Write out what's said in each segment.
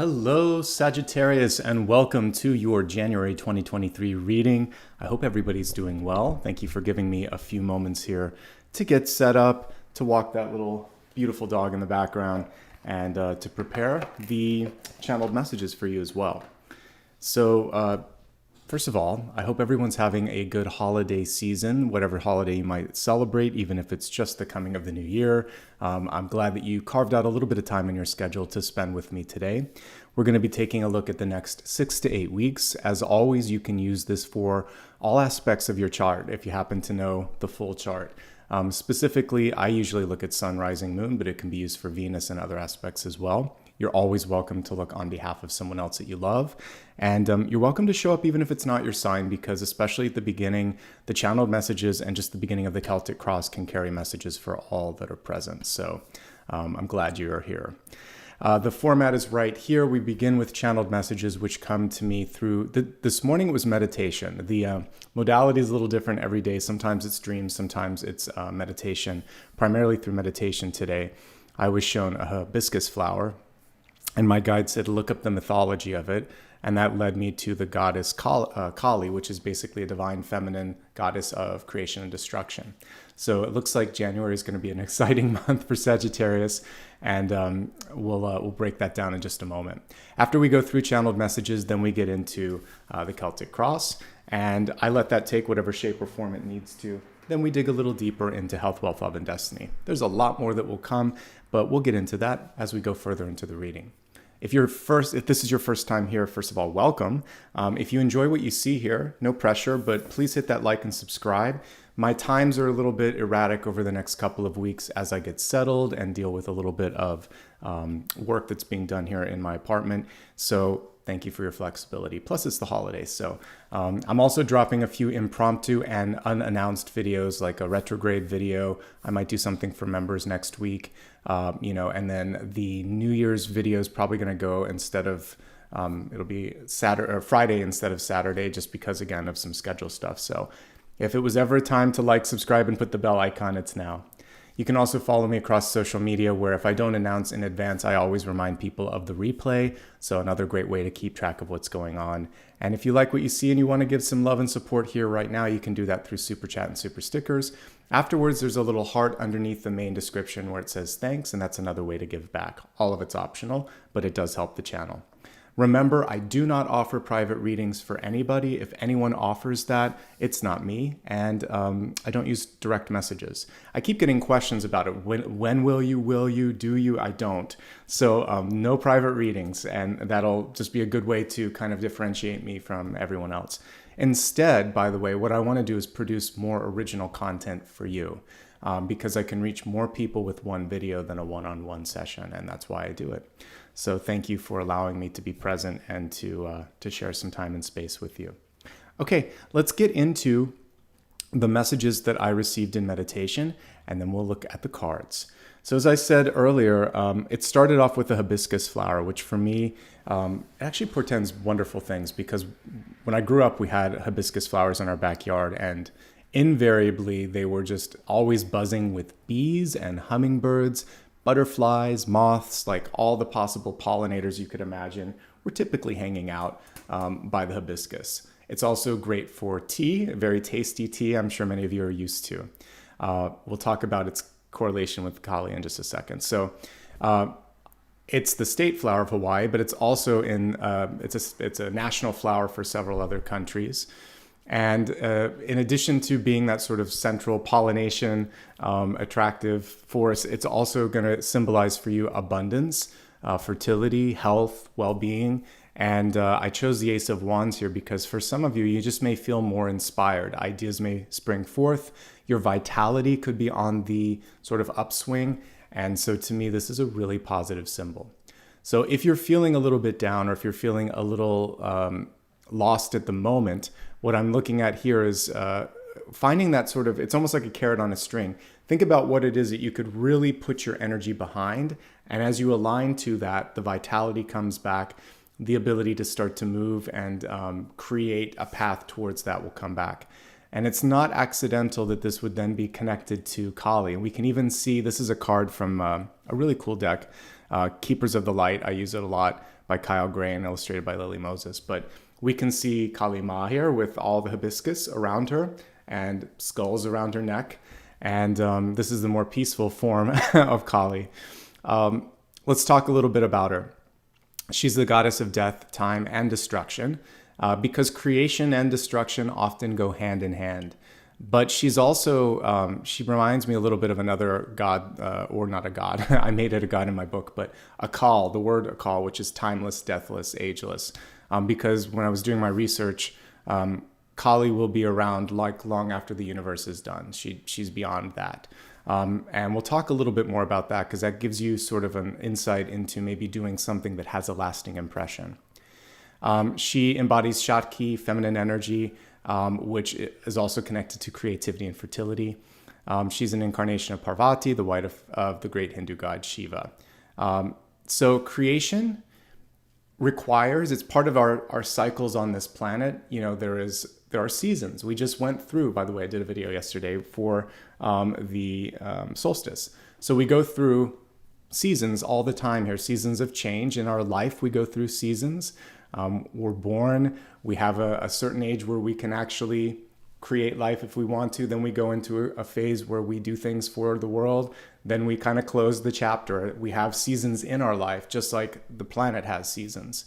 Hello, Sagittarius, and welcome to your January 2023 reading. I hope everybody's doing well. Thank you for giving me a few moments here to get set up, to walk that little beautiful dog in the background, and to prepare the channeled messages for you as well. So, first of all, I hope everyone's having a good holiday season, whatever holiday you might celebrate, even if it's just the coming of the new year. I'm glad that you carved out a little bit of time in your schedule to spend with me today. We're going to be taking a look at the next 6 to 8 weeks. As always, you can use this for all aspects of your chart if you happen to know the full chart. Specifically, I usually look at sun, rising, moon, but it can be used for Venus and other aspects as well. You're always welcome to look on behalf of someone else that you love. And you're welcome to show up even if it's not your sign, because especially at the beginning, the channeled messages and just the beginning of the Celtic Cross can carry messages for all that are present. So I'm glad you are here. The format is right here. We begin with channeled messages, which come to me through, this morning it was meditation. The modality is a little different every day. Sometimes it's dreams, sometimes it's meditation. Primarily through meditation today, I was shown a hibiscus flower, and my guide said, look up the mythology of it. And that led me to the goddess Kali, which is basically a divine feminine goddess of creation and destruction. So it looks like January is going to be an exciting month for Sagittarius, and we'll break that down in just a moment. After we go through channeled messages, then we get into the Celtic Cross, and I let that take whatever shape or form it needs to. Then we dig a little deeper into health, wealth, love, and destiny. There's a lot more that will come, but we'll get into that as we go further into the reading. If this is your first time here, first of all, welcome. If you enjoy what you see here, no pressure, but please hit that like and subscribe. My times are a little bit erratic over the next couple of weeks as I get settled and deal with a little bit of work that's being done here in my apartment. So thank you for your flexibility. Plus, it's the holidays. So I'm also dropping a few impromptu and unannounced videos, like a retrograde video. I might do something for members next week, and then the New Year's video is probably going to go instead of, it'll be Saturday or Friday instead of Saturday, just because, again, of some schedule stuff. So if it was ever a time to like, subscribe, and put the bell icon, it's now. You can also follow me across social media, where if I don't announce in advance, I always remind people of the replay. So another great way to keep track of what's going on. And if you like what you see and you want to give some love and support here right now, you can do that through Super Chat and SuperStickers. Afterwards, there's a little heart underneath the main description where it says thanks, and that's another way to give back. All of it's optional, but it does help the channel. Remember, I do not offer private readings for anybody. If anyone offers that, it's not me, and I don't use direct messages. I keep getting questions about it. When will you, do you? I don't. So no private readings, and that'll just be a good way to kind of differentiate me from everyone else. Instead, by the way, what I want to do is produce more original content for you, because I can reach more people with one video than a one-on-one session, and that's why I do it. So thank you for allowing me to be present and to share some time and space with you. Okay, let's get into the messages that I received in meditation, and then we'll look at the cards. So as I said earlier, it started off with a hibiscus flower, which for me actually portends wonderful things, because when I grew up, we had hibiscus flowers in our backyard, and invariably they were just always buzzing with bees and hummingbirds, butterflies, moths, like all the possible pollinators you could imagine were typically hanging out by the hibiscus. It's also great for tea, a very tasty tea I'm sure many of you are used to. We'll talk about its correlation with Kali in just a second. So it's the state flower of Hawaii, but it's also it's a national flower for several other countries. And in addition to being that sort of central pollination, attractive force, it's also going to symbolize for you abundance, fertility, health, well-being. And I chose the Ace of Wands here because for some of you, you just may feel more inspired. Ideas may spring forth. Your vitality could be on the sort of upswing. And so to me, this is a really positive symbol. So if you're feeling a little bit down, or if you're feeling a little lost at the moment, what I'm looking at here is finding that sort of, it's almost like a carrot on a string. Think about what it is that you could really put your energy behind. And as you align to that, the vitality comes back, the ability to start to move and create a path towards that will come back. And it's not accidental that this would then be connected to Kali. And we can even see, this is a card from a really cool deck, Keepers of the Light. I use it a lot, by Kyle Gray and illustrated by Lily Moses. But we can see Kali Ma here with all the hibiscus around her and skulls around her neck. And this is the more peaceful form of Kali. Let's talk a little bit about her. She's the goddess of death, time, and destruction, because creation and destruction often go hand in hand. But she's also, she reminds me a little bit of another god, or not a god. I made it a god in my book, but Akal, the word Akal, which is timeless, deathless, ageless. Because when I was doing my research, Kali will be around like long after the universe is done. She's beyond that. And we'll talk a little bit more about that because that gives you sort of an insight into maybe doing something that has a lasting impression. She embodies Shakti, feminine energy, which is also connected to creativity and fertility. She's an incarnation of Parvati, the wife of the great Hindu god Shiva. So creation requires, it's part of our cycles on this planet. You know, there are seasons. We just went through, by the way, I did a video yesterday for the solstice. So we go through seasons all the time here, seasons of change in our life. We go through seasons. We're born, we have a certain age where we can actually create life if we want to. Then we go into a phase where we do things for the world. Then we kind of close the chapter. We have seasons in our life, just like the planet has seasons.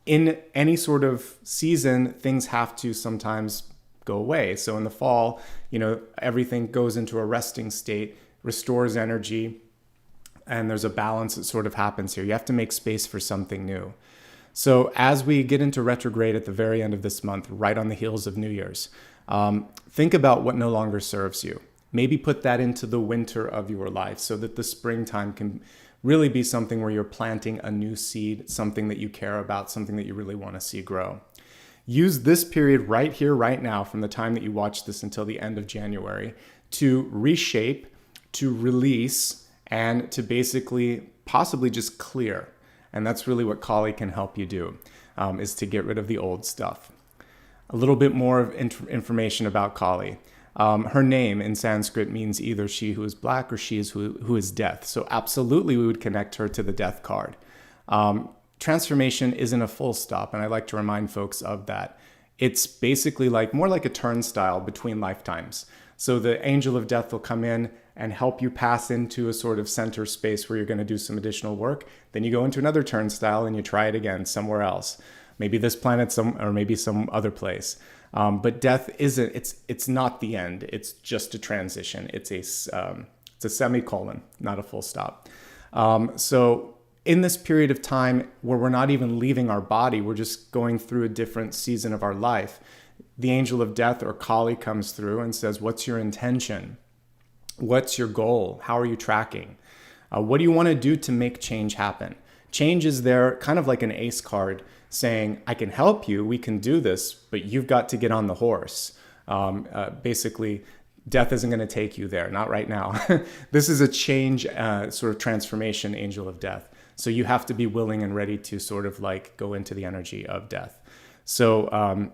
In any sort of season, things have to sometimes go away. So in the fall, you know, everything goes into a resting state, restores energy, and there's a balance that sort of happens here. You have to make space for something new. So as we get into retrograde at the very end of this month, right on the heels of New Year's, think about what no longer serves you. Maybe put that into the winter of your life so that the springtime can really be something where you're planting a new seed, something that you care about, something that you really want to see grow. Use this period right here, right now, from the time that you watch this until the end of January, to reshape, to release, and to basically possibly just clear. And that's really what Kali can help you do, is to get rid of the old stuff. A little bit more of information about Kali. Her name in Sanskrit means either she who is black or she is who is death. So absolutely we would connect her to the death card. Transformation isn't a full stop, and I like to remind folks of that. It's basically more like a turnstile between lifetimes. So the angel of death will come in and help you pass into a sort of center space where you're going to do some additional work. Then you go into another turnstile and you try it again somewhere else. Maybe this planet, or maybe some other place. But death isn't, it's not the end. It's just a transition. It's a semicolon, not a full stop. So in this period of time where we're not even leaving our body, we're just going through a different season of our life. The angel of death, or Kali, comes through and says, what's your intention? What's your goal? How are you tracking? What do you want to do to make change happen? Change is there kind of like an ace card saying, I can help you, we can do this, but you've got to get on the horse. Basically, death isn't going to take you there, not right now. This is a change, sort of transformation, angel of death. So you have to be willing and ready to sort of go into the energy of death. So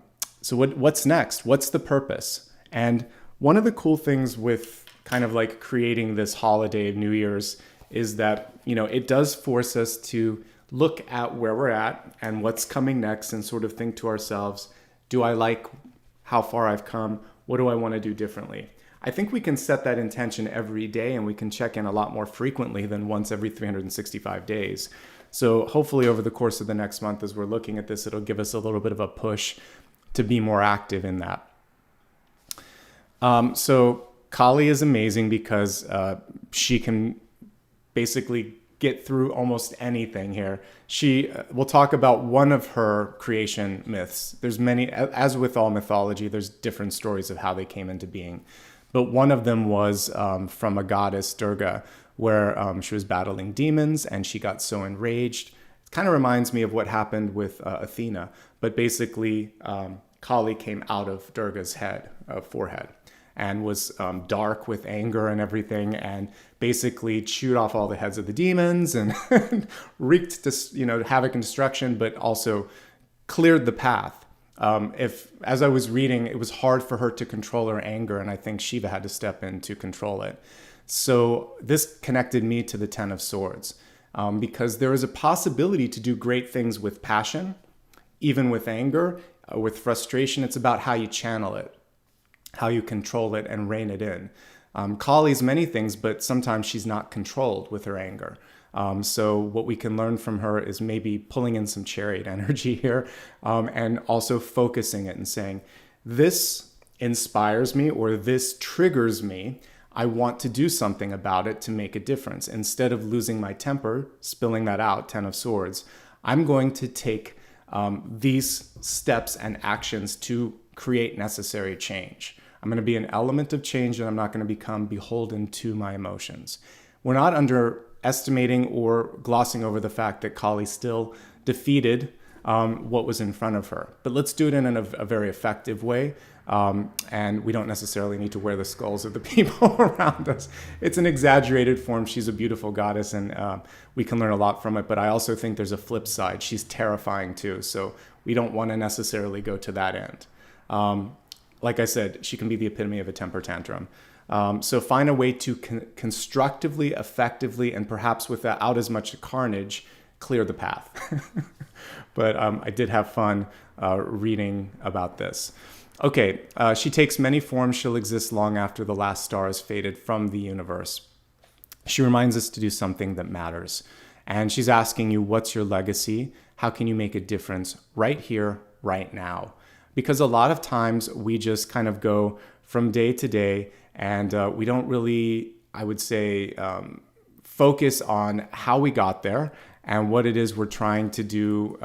what's next? What's the purpose? And one of the cool things with kind of creating this holiday of New Year's is that, it does force us to look at where we're at and what's coming next and sort of think to ourselves, do I like how far I've come? What do I want to do differently? I think we can set that intention every day, and we can check in a lot more frequently than once every 365 days. So hopefully over the course of the next month, as we're looking at this, it'll give us a little bit of a push to be more active in that. So Kali is amazing because she can basically get through almost anything here. We'll talk about one of her creation myths. There's many, as with all mythology, there's different stories of how they came into being. But one of them was from a goddess, Durga, where she was battling demons and she got so enraged. It kind of reminds me of what happened with Athena, but basically Kali came out of Durga's forehead, and was dark with anger and everything, and basically chewed off all the heads of the demons and wreaked havoc and destruction, but also cleared the path. As I was reading, it was hard for her to control her anger, and I think Shiva had to step in to control it. So this connected me to the Ten of Swords. because there is a possibility to do great things with passion, even with anger, with frustration. It's about how you channel it, how you control it and rein it in. Kali's many things, but sometimes she's not controlled with her anger. So what we can learn from her is maybe pulling in some chariot energy here, and also focusing it and saying, this inspires me or this triggers me. I want to do something about it to make a difference. Instead of losing my temper, spilling that out, 10 of Swords, I'm going to take these steps and actions to create necessary change. I'm going to be an element of change, and I'm not going to become beholden to my emotions. We're not underestimating or glossing over the fact that Kali still defeated what was in front of her. But let's do it in a very effective way. And we don't necessarily need to wear the skulls of the people around us. It's an exaggerated form. She's a beautiful goddess, and we can learn a lot from it. But I also think there's a flip side. She's terrifying too. So we don't want to necessarily go to that end. Like I said, she can be the epitome of a temper tantrum. So find a way to constructively, effectively, and perhaps without as much carnage, clear the path. But I did have fun reading about this. Okay, she takes many forms. She'll exist long after the last star has faded from the universe. She reminds us to do something that matters. And she's asking you, what's your legacy? How can you make a difference right here, right now? Because a lot of times we just kind of go from day to day, and we don't really, I would say, focus on how we got there and what it is we're trying to do,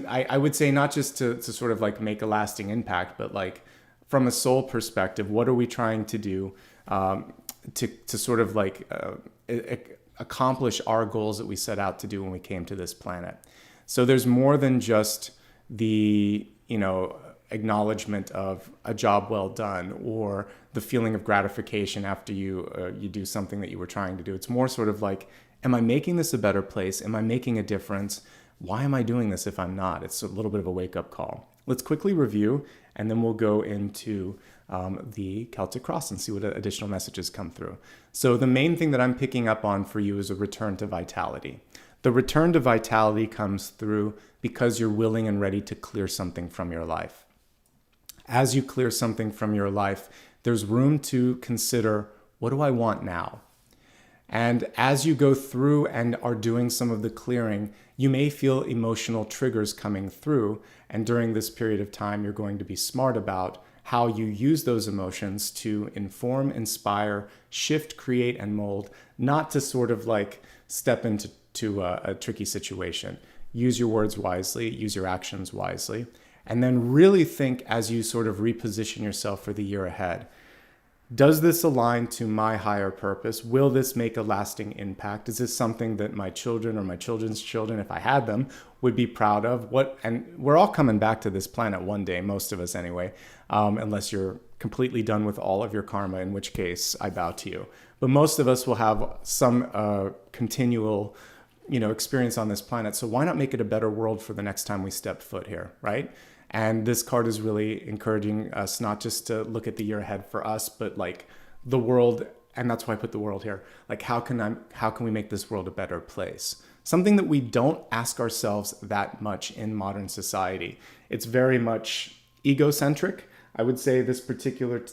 I would say not just to sort of like make a lasting impact, but like from a soul perspective, what are we trying to do to sort of like accomplish our goals that we set out to do when we came to this planet? So there's more than just the, acknowledgement of a job well done or the feeling of gratification after you do something that you were trying to do. It's more sort of like, am I making this a better place? Am I making a difference? Why am I doing this if I'm not? It's a little bit of a wake-up call. Let's quickly review, and then we'll go into the Celtic Cross and see what additional messages come through. So the main thing that I'm picking up on for you is a return to vitality. The return to vitality comes through because you're willing and ready to clear something from your life. As you clear something from your life, there's room to consider, what do I want now? And as you go through and are doing some of the clearing, you may feel emotional triggers coming through. And during this period of time, you're going to be smart about how you use those emotions to inform, inspire, shift, create, and mold, not to sort of like step into a tricky situation. Use your words wisely, use your actions wisely, and then really think as you sort of reposition yourself for the year ahead. Does this align to my higher purpose? Will this make a lasting impact? Is this something that my children or my children's children, if I had them, would be proud of? And we're all coming back to this planet one day, most of us anyway, unless you're completely done with all of your karma, in which case I bow to you. But most of us will have some continual experience on this planet. So why not make it a better world for the next time we step foot here, right? And this card is really encouraging us not just to look at the year ahead for us, but like the world. And that's why I put the world here. Like, how can we make this world a better place? Something that we don't ask ourselves that much in modern society. It's very much egocentric, I would say, this particular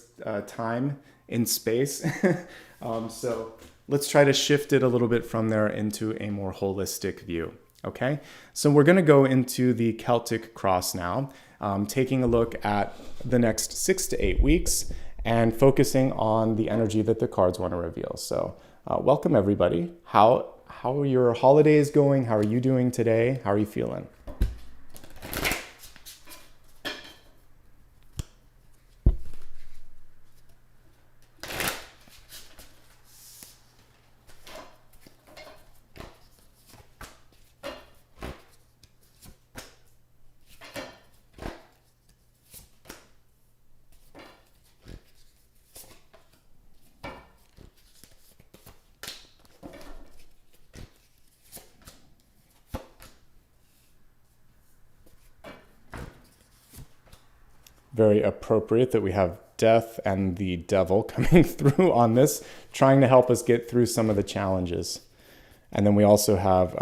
time in space. So let's try to shift it a little bit from there into a more holistic view. Okay, so we're going to go into the Celtic Cross now, taking a look at the next 6 to 8 weeks and focusing on the energy that the cards want to reveal. So welcome everybody. How are your holidays going? How are you doing today? How are you feeling? Very appropriate that we have Death and the Devil coming through on this, trying to help us get through some of the challenges. And then we also have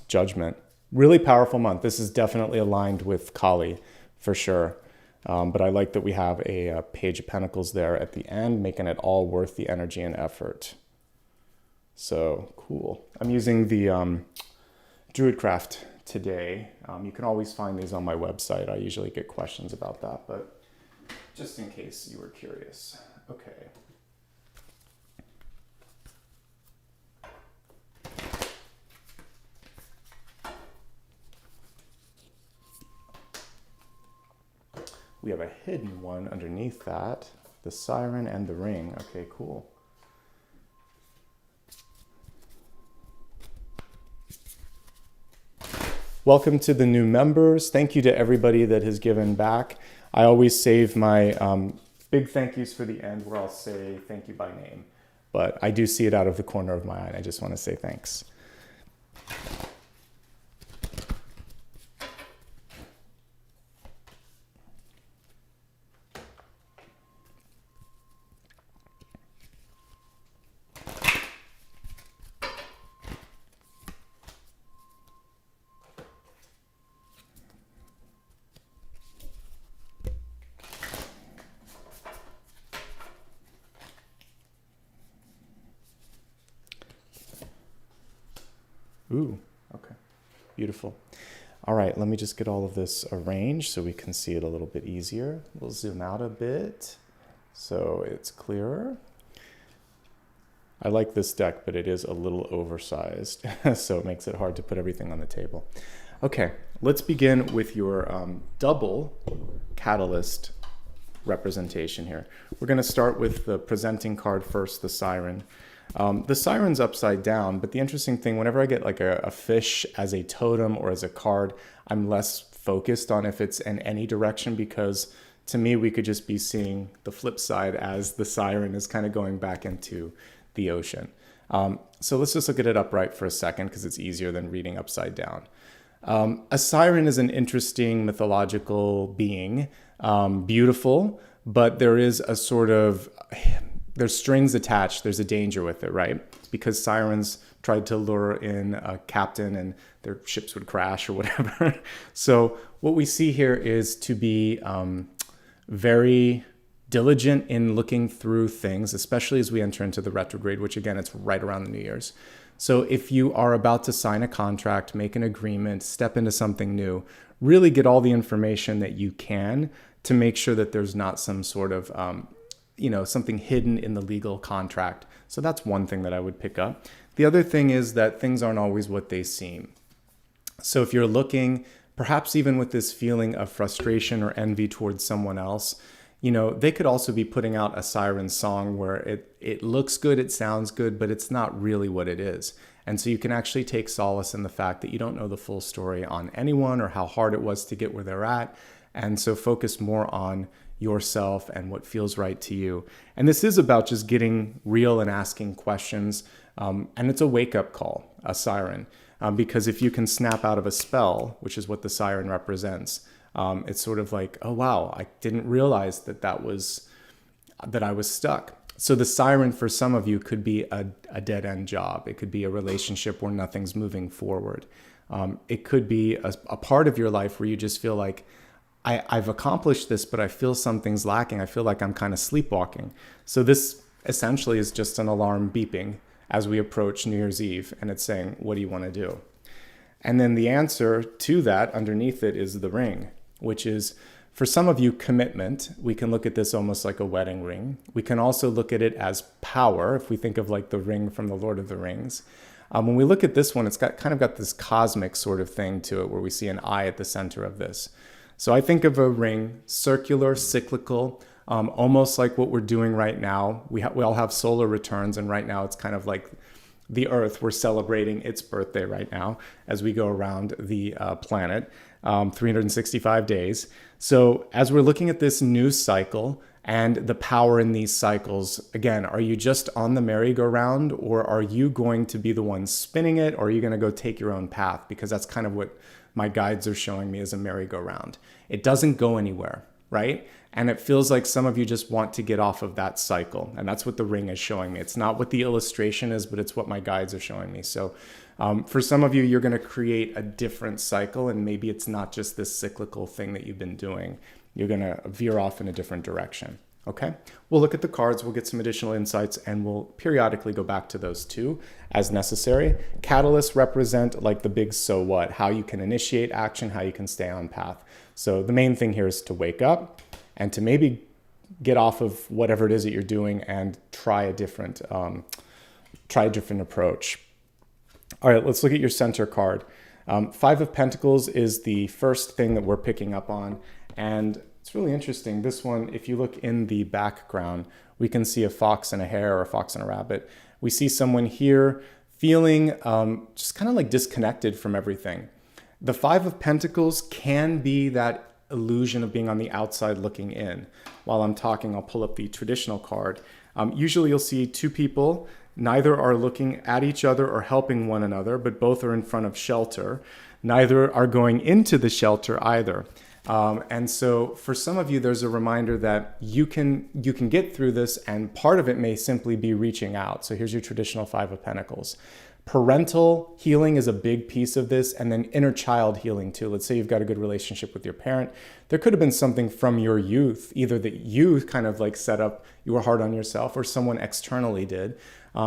Judgment. Really powerful month. This is definitely aligned with Kali for sure. But I like that we have a Page of Pentacles there at the end, making it all worth the energy and effort. So cool. I'm using the Druidcraft today. You can always find these on my website. I usually get questions about that, but just in case you were curious. Okay. We have a hidden one underneath that, the Siren and the Ring. Okay, cool. Welcome to the new members. Thank you to everybody that has given back. I always save my big thank yous for the end where I'll say thank you by name. But I do see it out of the corner of my eye, and I just want to say thanks. Ooh, okay, beautiful. All right, let me just get all of this arranged so we can see it a little bit easier. We'll zoom out a bit so it's clearer. I like this deck, but it is a little oversized, so it makes it hard to put everything on the table. Okay, let's begin with your double catalyst representation here. We're going to start with the presenting card first, the Siren. The Siren's upside down, but the interesting thing, whenever I get like a fish as a totem or as a card, I'm less focused on if it's in any direction, because to me, we could just be seeing the flip side as the Siren is kind of going back into the ocean. So let's just look at it upright for a second, because it's easier than reading upside down. A Siren is an interesting mythological being, beautiful, but there is a sort of... there's strings attached. There's a danger with it, right? Because sirens tried to lure in a captain and their ships would crash or whatever. So what we see here is to be very diligent in looking through things, especially as we enter into the retrograde, which again, it's right around the New Year's. So if you are about to sign a contract, make an agreement, step into something new, really get all the information that you can to make sure that there's not some sort of something hidden in the legal contract. So that's one thing that I would pick up. The other thing is that things aren't always what they seem. So if you're looking, perhaps even with this feeling of frustration or envy towards someone else, they could also be putting out a siren song where it looks good, it sounds good, but it's not really what it is. And so you can actually take solace in the fact that you don't know the full story on anyone or how hard it was to get where they're at. And so focus more on yourself and what feels right to you. And this is about just getting real and asking questions. And it's a wake-up call, a siren, because if you can snap out of a spell, which is what the siren represents, it's sort of like, oh, wow, I didn't realize that I was stuck. So the siren for some of you could be a dead-end job. It could be a relationship where nothing's moving forward. It could be a part of your life where you just feel like, I've accomplished this, but I feel something's lacking. I feel like I'm kind of sleepwalking. So this essentially is just an alarm beeping as we approach New Year's Eve, and it's saying, what do you want to do? And then the answer to that underneath it is the ring, which is, for some of you, commitment. We can look at this almost like a wedding ring. We can also look at it as power, if we think of like the ring from the Lord of the Rings. When we look at this one, it's kind of got this cosmic sort of thing to it, where we see an eye at the center of this. So I think of a ring, circular, cyclical, almost like what we're doing right now. We all have solar returns, and right now it's kind of like the Earth. We're celebrating its birthday right now as we go around the planet, 365 days. So as we're looking at this new cycle and the power in these cycles, again, are you just on the merry-go-round, or are you going to be the one spinning it, or are you going to go take your own path? Because that's kind of what my guides are showing me as a merry-go-round. It doesn't go anywhere, right? And it feels like some of you just want to get off of that cycle. And that's what the ring is showing me. It's not what the illustration is, but it's what my guides are showing me. So for some of you, you're going to create a different cycle, and maybe it's not just this cyclical thing that you've been doing. You're going to veer off in a different direction. Okay, we'll look at the cards, we'll get some additional insights, and we'll periodically go back to those too as necessary. Catalysts represent like the big so what, how you can initiate action, how you can stay on path. So the main thing here is to wake up and to maybe get off of whatever it is that you're doing and try a different approach. All right, let's look at your center card. Five of Pentacles is the first thing that we're picking up on, and it's really interesting. This one, if you look in the background, we can see a fox and a hare, or a fox and a rabbit. We see someone here feeling just kind of like disconnected from everything. The Five of Pentacles can be that illusion of being on the outside looking in. While I'm talking, I'll pull up the traditional card. Usually you'll see two people, neither are looking at each other or helping one another, but both are in front of shelter. Neither are going into the shelter either. And so for some of you, there's a reminder that you can get through this, and part of it may simply be reaching out. So here's your traditional Five of Pentacles. Parental healing is a big piece of this, and then inner child healing too. Let's say you've got a good relationship with your parent. There could have been something from your youth, either that you kind of like set up, you were hard on yourself, or someone externally did.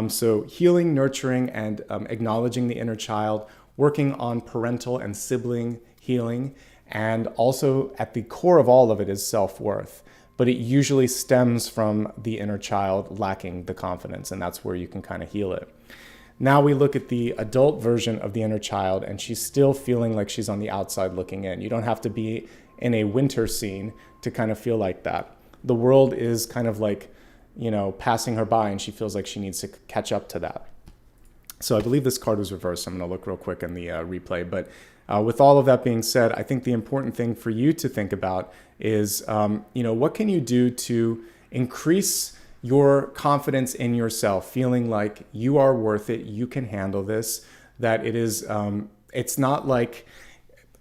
So healing, nurturing, and acknowledging the inner child, working on parental and sibling healing. And also at the core of all of it is self-worth, but it usually stems from the inner child lacking the confidence, and that's where you can kind of heal it. Now we look at the adult version of the inner child, and she's still feeling like she's on the outside looking in. You don't have to be in a winter scene to kind of feel like that. The world is kind of like, passing her by, and she feels like she needs to catch up to that. So I believe this card was reversed. I'm going to look real quick in the replay, but with all of that being said, I think the important thing for you to think about is, what can you do to increase your confidence in yourself, feeling like you are worth it, you can handle this, that it is, it's not like,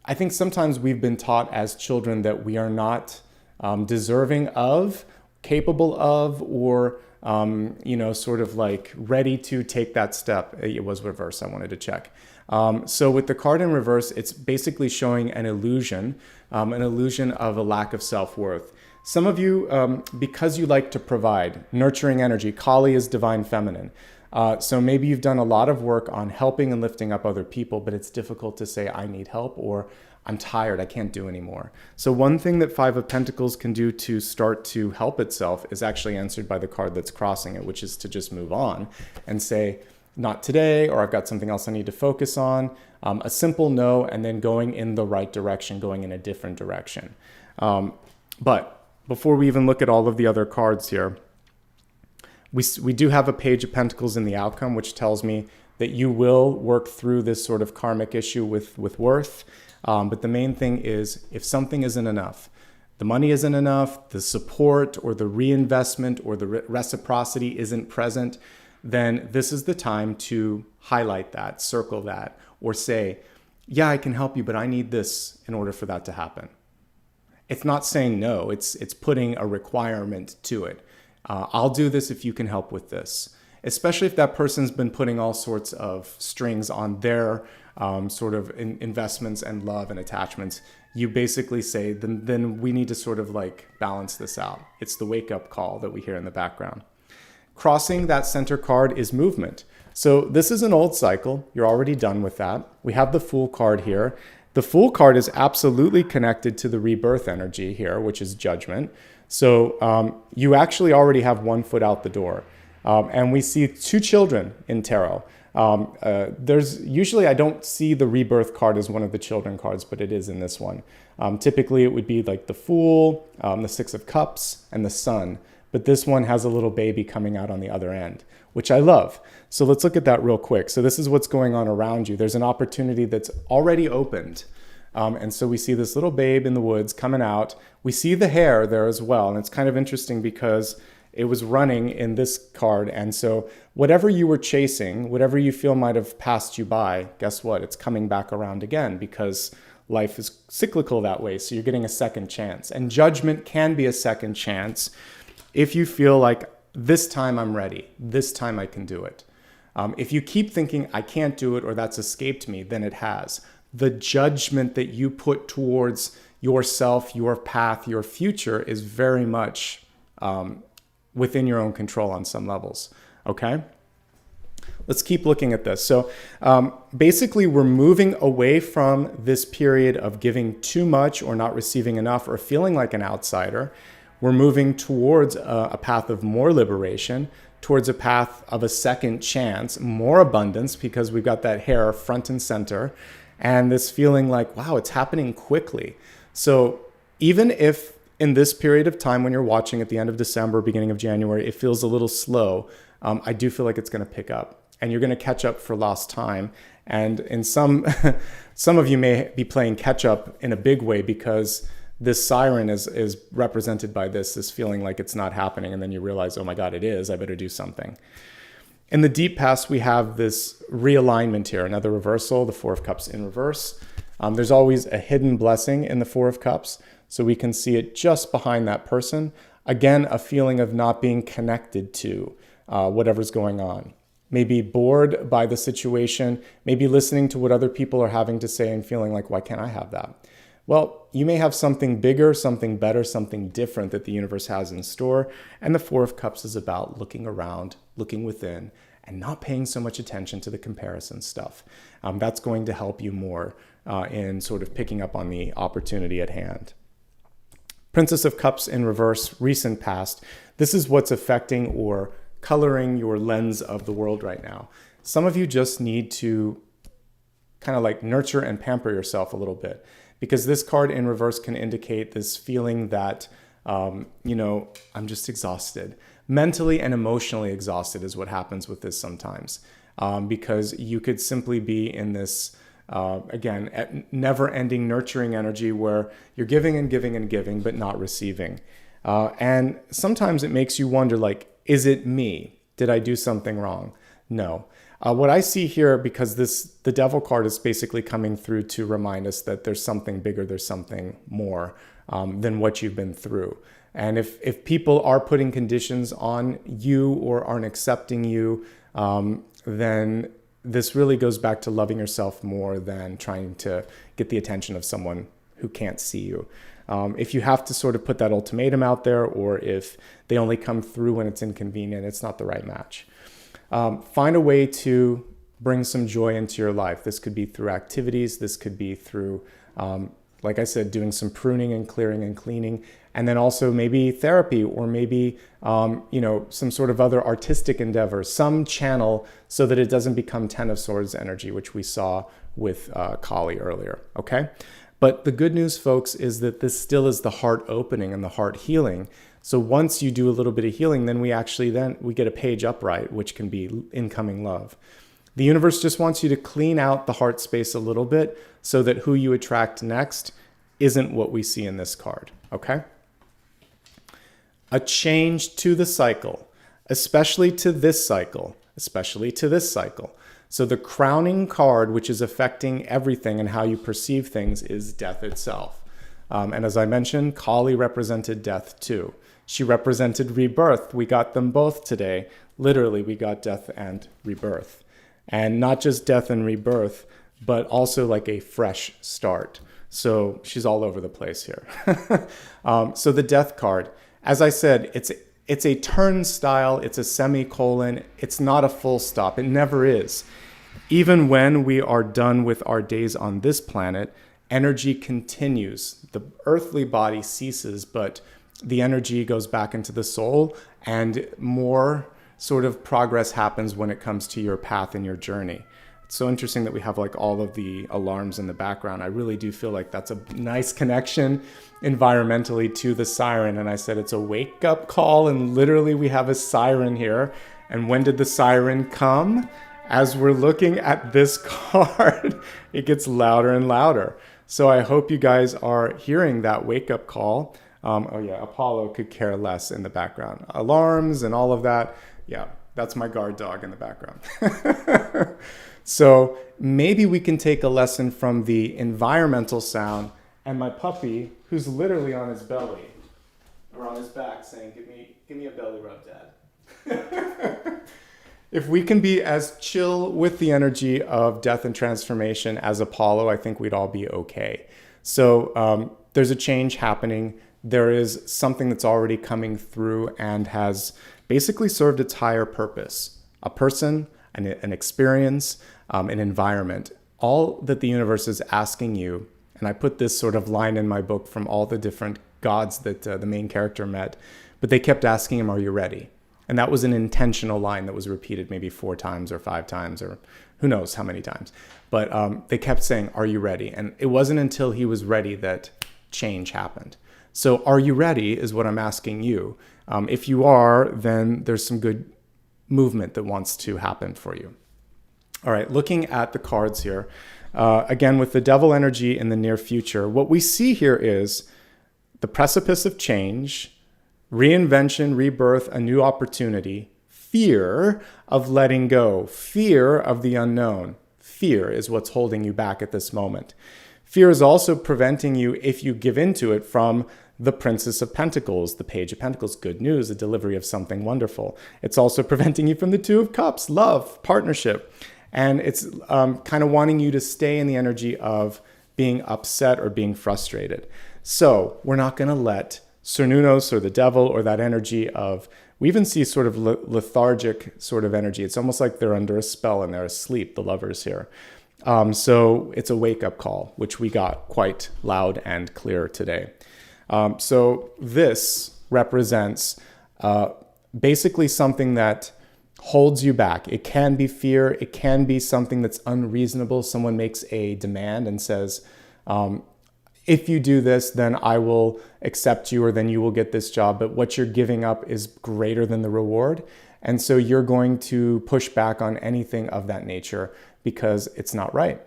I think sometimes we've been taught as children that we are not deserving of, capable of, or sort of like ready to take that step. It was reversed. I wanted to check. So with the card in reverse, it's basically showing an illusion of a lack of self-worth. Some of you, because you like to provide, nurturing energy, Kali is divine feminine. So maybe you've done a lot of work on helping and lifting up other people, but it's difficult to say, I need help, or I'm tired, I can't do anymore. So one thing that Five of Pentacles can do to start to help itself is actually answered by the card that's crossing it, which is to just move on and say, not today, or I've got something else I need to focus on. A simple no, and then going in the right direction, going in a different direction. But before we even look at all of the other cards here, we do have a Page of Pentacles in the outcome, which tells me that you will work through this sort of karmic issue with worth. But the main thing is, if something isn't enough, the money isn't enough, the support or the reinvestment or the reciprocity isn't present, then this is the time to highlight that, circle that, or say, yeah, I can help you, but I need this in order for that to happen. It's not saying no, it's putting a requirement to it. I'll do this if you can help with this. Especially if that person's been putting all sorts of strings on their sort of investments and love and attachments. You basically say, then we need to sort of like balance this out. It's the wake-up call that we hear in the background. Crossing that center card is movement. So this is an old cycle. You're already done with that. We have the Fool card here. The Fool card is absolutely connected to the rebirth energy here, which is judgment. So you actually already have one foot out the door. And we see two children in tarot. There's usually, I don't see the rebirth card as one of the children cards, but it is in this one. Typically it would be like the Fool, the Six of Cups, and the Sun. But this one has a little baby coming out on the other end, which I love. So let's look at that real quick. So this is what's going on around you. There's an opportunity that's already opened. And so we see this little babe in the woods coming out. We see the hare there as well. And it's kind of interesting because it was running in this card. And so whatever you were chasing, whatever you feel might have passed you by, guess what? It's coming back around again, because life is cyclical that way. So you're getting a second chance. And judgment can be a second chance if you feel like this time I'm ready, this time I can do it. If you keep thinking I can't do it or that's escaped me, then it has. The judgment that you put towards yourself, your path, your future is very much within your own control on some levels. Okay? Let's keep looking at this. So basically, we're moving away from this period of giving too much or not receiving enough or feeling like an outsider. We're moving towards a path of more liberation, towards a path of a second chance, more abundance, because we've got that hair front and center, and this feeling like, wow, it's happening quickly. So even if in this period of time when you're watching at the end of December, beginning of January, it feels a little slow, I do feel like it's going to pick up. And you're going to catch up for lost time. And in some of you may be playing catch up in a big way because this siren is represented by this feeling like it's not happening. And then you realize, oh my God, it is. I better do something. In the deep past, we have this realignment here, another reversal, the Four of Cups in reverse. There's always a hidden blessing in the Four of Cups. So we can see it just behind that person. Again, a feeling of not being connected to whatever's going on. Maybe bored by the situation, maybe listening to what other people are having to say and feeling like, why can't I have that? Well, you may have something bigger, something better, something different that the universe has in store. And the Four of Cups is about looking around, looking within, and not paying so much attention to the comparison stuff. That's going to help you more in sort of picking up on the opportunity at hand. Princess of Cups in reverse, recent past. This is what's affecting or coloring your lens of the world right now. Some of you just need to kind of like nurture and pamper yourself a little bit, because this card in reverse can indicate this feeling that, I'm just exhausted. Mentally and emotionally exhausted is what happens with this sometimes, because you could simply be in this, never-ending nurturing energy where you're giving and giving and giving, but not receiving. And sometimes it makes you wonder, like, is it me? Did I do something wrong? No. What I see here, because the Devil card is basically coming through to remind us that there's something bigger, there's something more than what you've been through. And if people are putting conditions on you or aren't accepting you, then this really goes back to loving yourself more than trying to get the attention of someone who can't see you. If you have to sort of put that ultimatum out there, or if they only come through when it's inconvenient, it's not the right match. Find a way to bring some joy into your life. This could be through activities. This could be through, like I said, doing some pruning and clearing and cleaning. And then also maybe therapy, or maybe, some sort of other artistic endeavor, some channel so that it doesn't become Ten of Swords energy, which we saw with Kali earlier, okay? But the good news, folks, is that this still is the heart opening and the heart healing. So once you do a little bit of healing, then we get a page upright, which can be incoming love. The universe just wants you to clean out the heart space a little bit so that who you attract next isn't what we see in this card, okay? A change to the cycle, especially to this cycle, especially to this cycle. So the crowning card, which is affecting everything and how you perceive things, is death itself. And as I mentioned, Kali represented death too. She represented rebirth. We got them both today. Literally, we got death and rebirth. And not just death and rebirth, but also like a fresh start. So she's all over the place here. So the death card, as I said, it's a turnstile, it's a semicolon, it's not a full stop. It never is. Even when we are done with our days on this planet, energy continues. The earthly body ceases, but the energy goes back into the soul, and more sort of progress happens when it comes to your path and your journey. It's so interesting that we have like all of the alarms in the background. I really do feel like that's a nice connection environmentally to the siren. And I said it's a wake-up call, and literally we have a siren here. And when did the siren come? As we're looking at this card, it gets louder and louder. So I hope you guys are hearing that wake-up call. Apollo could care less in the background. Alarms and all of that. Yeah, that's my guard dog in the background. So maybe we can take a lesson from the environmental sound and my puppy, who's literally on his belly or on his back saying, give me a belly rub, Dad. If we can be as chill with the energy of death and transformation as Apollo, I think we'd all be okay. So there's a change happening. There is something that's already coming through and has basically served its higher purpose. A person, an experience, an environment. All that the universe is asking you, and I put this sort of line in my book from all the different gods that the main character met, but they kept asking him, are you ready? And that was an intentional line that was repeated maybe 4 times or 5 times or who knows how many times. But they kept saying, are you ready? And it wasn't until he was ready that change happened. So are you ready is what I'm asking you. If you are, then there's some good movement that wants to happen for you. All right, looking at the cards here, again, with the devil energy in the near future, what we see here is the precipice of change, reinvention, rebirth, a new opportunity, fear of letting go, fear of the unknown. Fear is what's holding you back at this moment. Fear is also preventing you, if you give into it, from the Princess of Pentacles, the Page of Pentacles, good news, the delivery of something wonderful. It's also preventing you from the Two of Cups, love, partnership. And it's kind of wanting you to stay in the energy of being upset or being frustrated. So we're not going to let Cernunnos or the devil or that energy of, we even see sort of lethargic sort of energy. It's almost like they're under a spell and they're asleep, the lovers here. So it's a wake-up call, which we got quite loud and clear today. So this represents basically something that holds you back. It can be fear. It can be something that's unreasonable. Someone makes a demand and says, if you do this, then I will accept you or then you will get this job. But what you're giving up is greater than the reward. And so you're going to push back on anything of that nature because it's not right.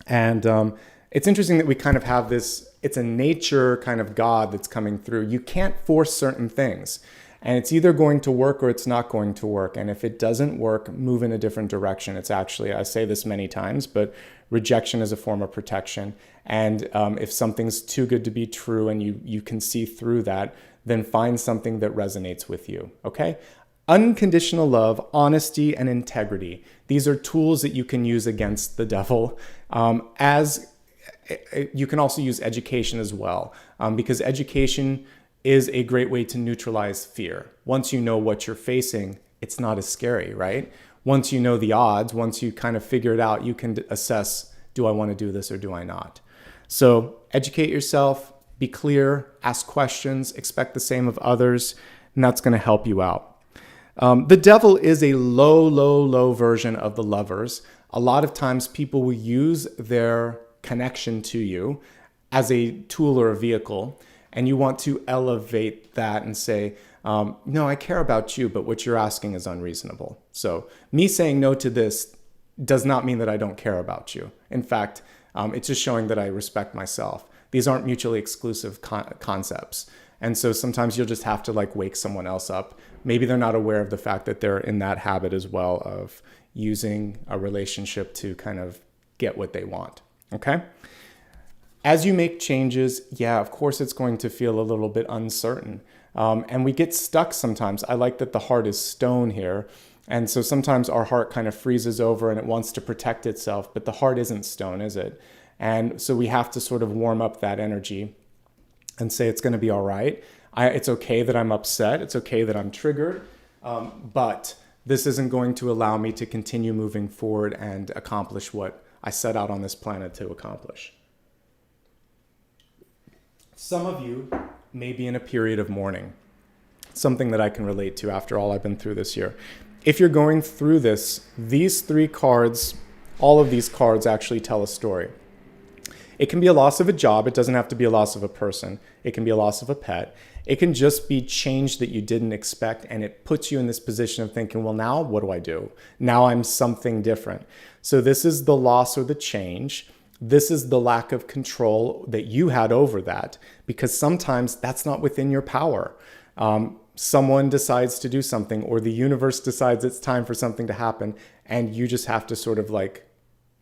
And it's interesting that we kind of have this, it's a nature kind of God that's coming through. You can't force certain things. And it's either going to work or it's not going to work. And if it doesn't work, move in a different direction. It's actually, I say this many times, but rejection is a form of protection. And if something's too good to be true and you can see through that, then find something that resonates with you, okay? Unconditional love, honesty, and integrity. These are tools that you can use against the devil. As you can also use education as well, because education is a great way to neutralize fear. Once you know what you're facing, it's not as scary, right? Once you know the odds, once you kind of figure it out, you can assess, do I want to do this or do I not? So educate yourself, be clear, ask questions, expect the same of others, and that's going to help you out. The devil is a low version of the lovers. A lot of times people will use their connection to you as a tool or a vehicle, and you want to elevate that and say, no, I care about you, but what you're asking is unreasonable. So me saying no to this does not mean that I don't care about you. In fact, it's just showing that I respect myself. These aren't mutually exclusive concepts. And so sometimes you'll just have to like wake someone else up. Maybe they're not aware of the fact that they're in that habit as well of using a relationship to kind of get what they want. Okay? As you make changes, yeah, of course it's going to feel a little bit uncertain. And we get stuck sometimes. I like that the heart is stone here. And so sometimes our heart kind of freezes over and it wants to protect itself, but the heart isn't stone, is it? And so we have to sort of warm up that energy and say it's going to be all right. It's okay that I'm upset. It's okay that I'm triggered. But this isn't going to allow me to continue moving forward and accomplish what I set out on this planet to accomplish. Some of you may be in a period of mourning, something that I can relate to after all I've been through this year. If you're going through this, these 3 cards, all of these cards actually tell a story. It can be a loss of a job. It doesn't have to be a loss of a person. It can be a loss of a pet. It can just be change that you didn't expect, and it puts you in this position of thinking, well, now what do I do? Now I'm something different. So this is the loss or the change. This is the lack of control that you had over that, because sometimes that's not within your power. Someone decides to do something, or the universe decides it's time for something to happen, and you just have to sort of like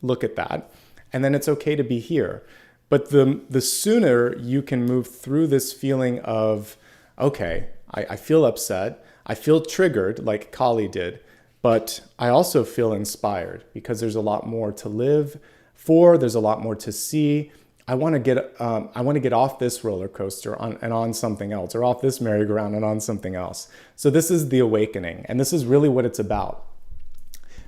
look at that. And then it's okay to be here. But the sooner you can move through this feeling of, okay, I feel upset, I feel triggered like Kali did, but I also feel inspired because there's a lot more to live for, there's a lot more to see. I want to get off this roller coaster and on something else, or off this merry-go-round and on something else. So this is the awakening, and this is really what it's about.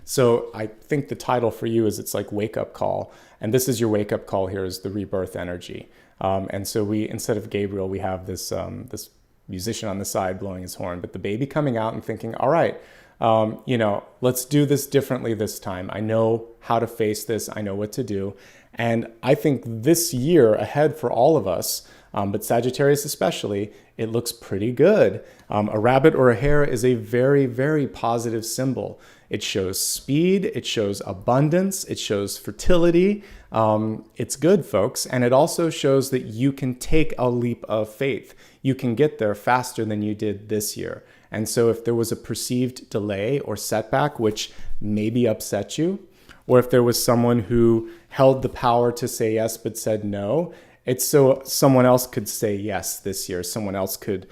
So I think the title for you is, it's like wake up call. And this is your wake up call here, is the rebirth energy. And so we, instead of Gabriel, we have this, this musician on the side blowing his horn, but the baby coming out and thinking, all right, let's do this differently this time. I know how to face this. I know what to do. And I think this year ahead for all of us, but Sagittarius especially, it looks pretty good. A rabbit or a hare is a very, very positive symbol. It shows speed, it shows abundance, it shows fertility. It's good, folks. And it also shows that you can take a leap of faith. You can get there faster than you did this year. And so if there was a perceived delay or setback, which maybe upset you, or if there was someone who held the power to say yes but said no, it's so someone else could say yes this year. Someone else could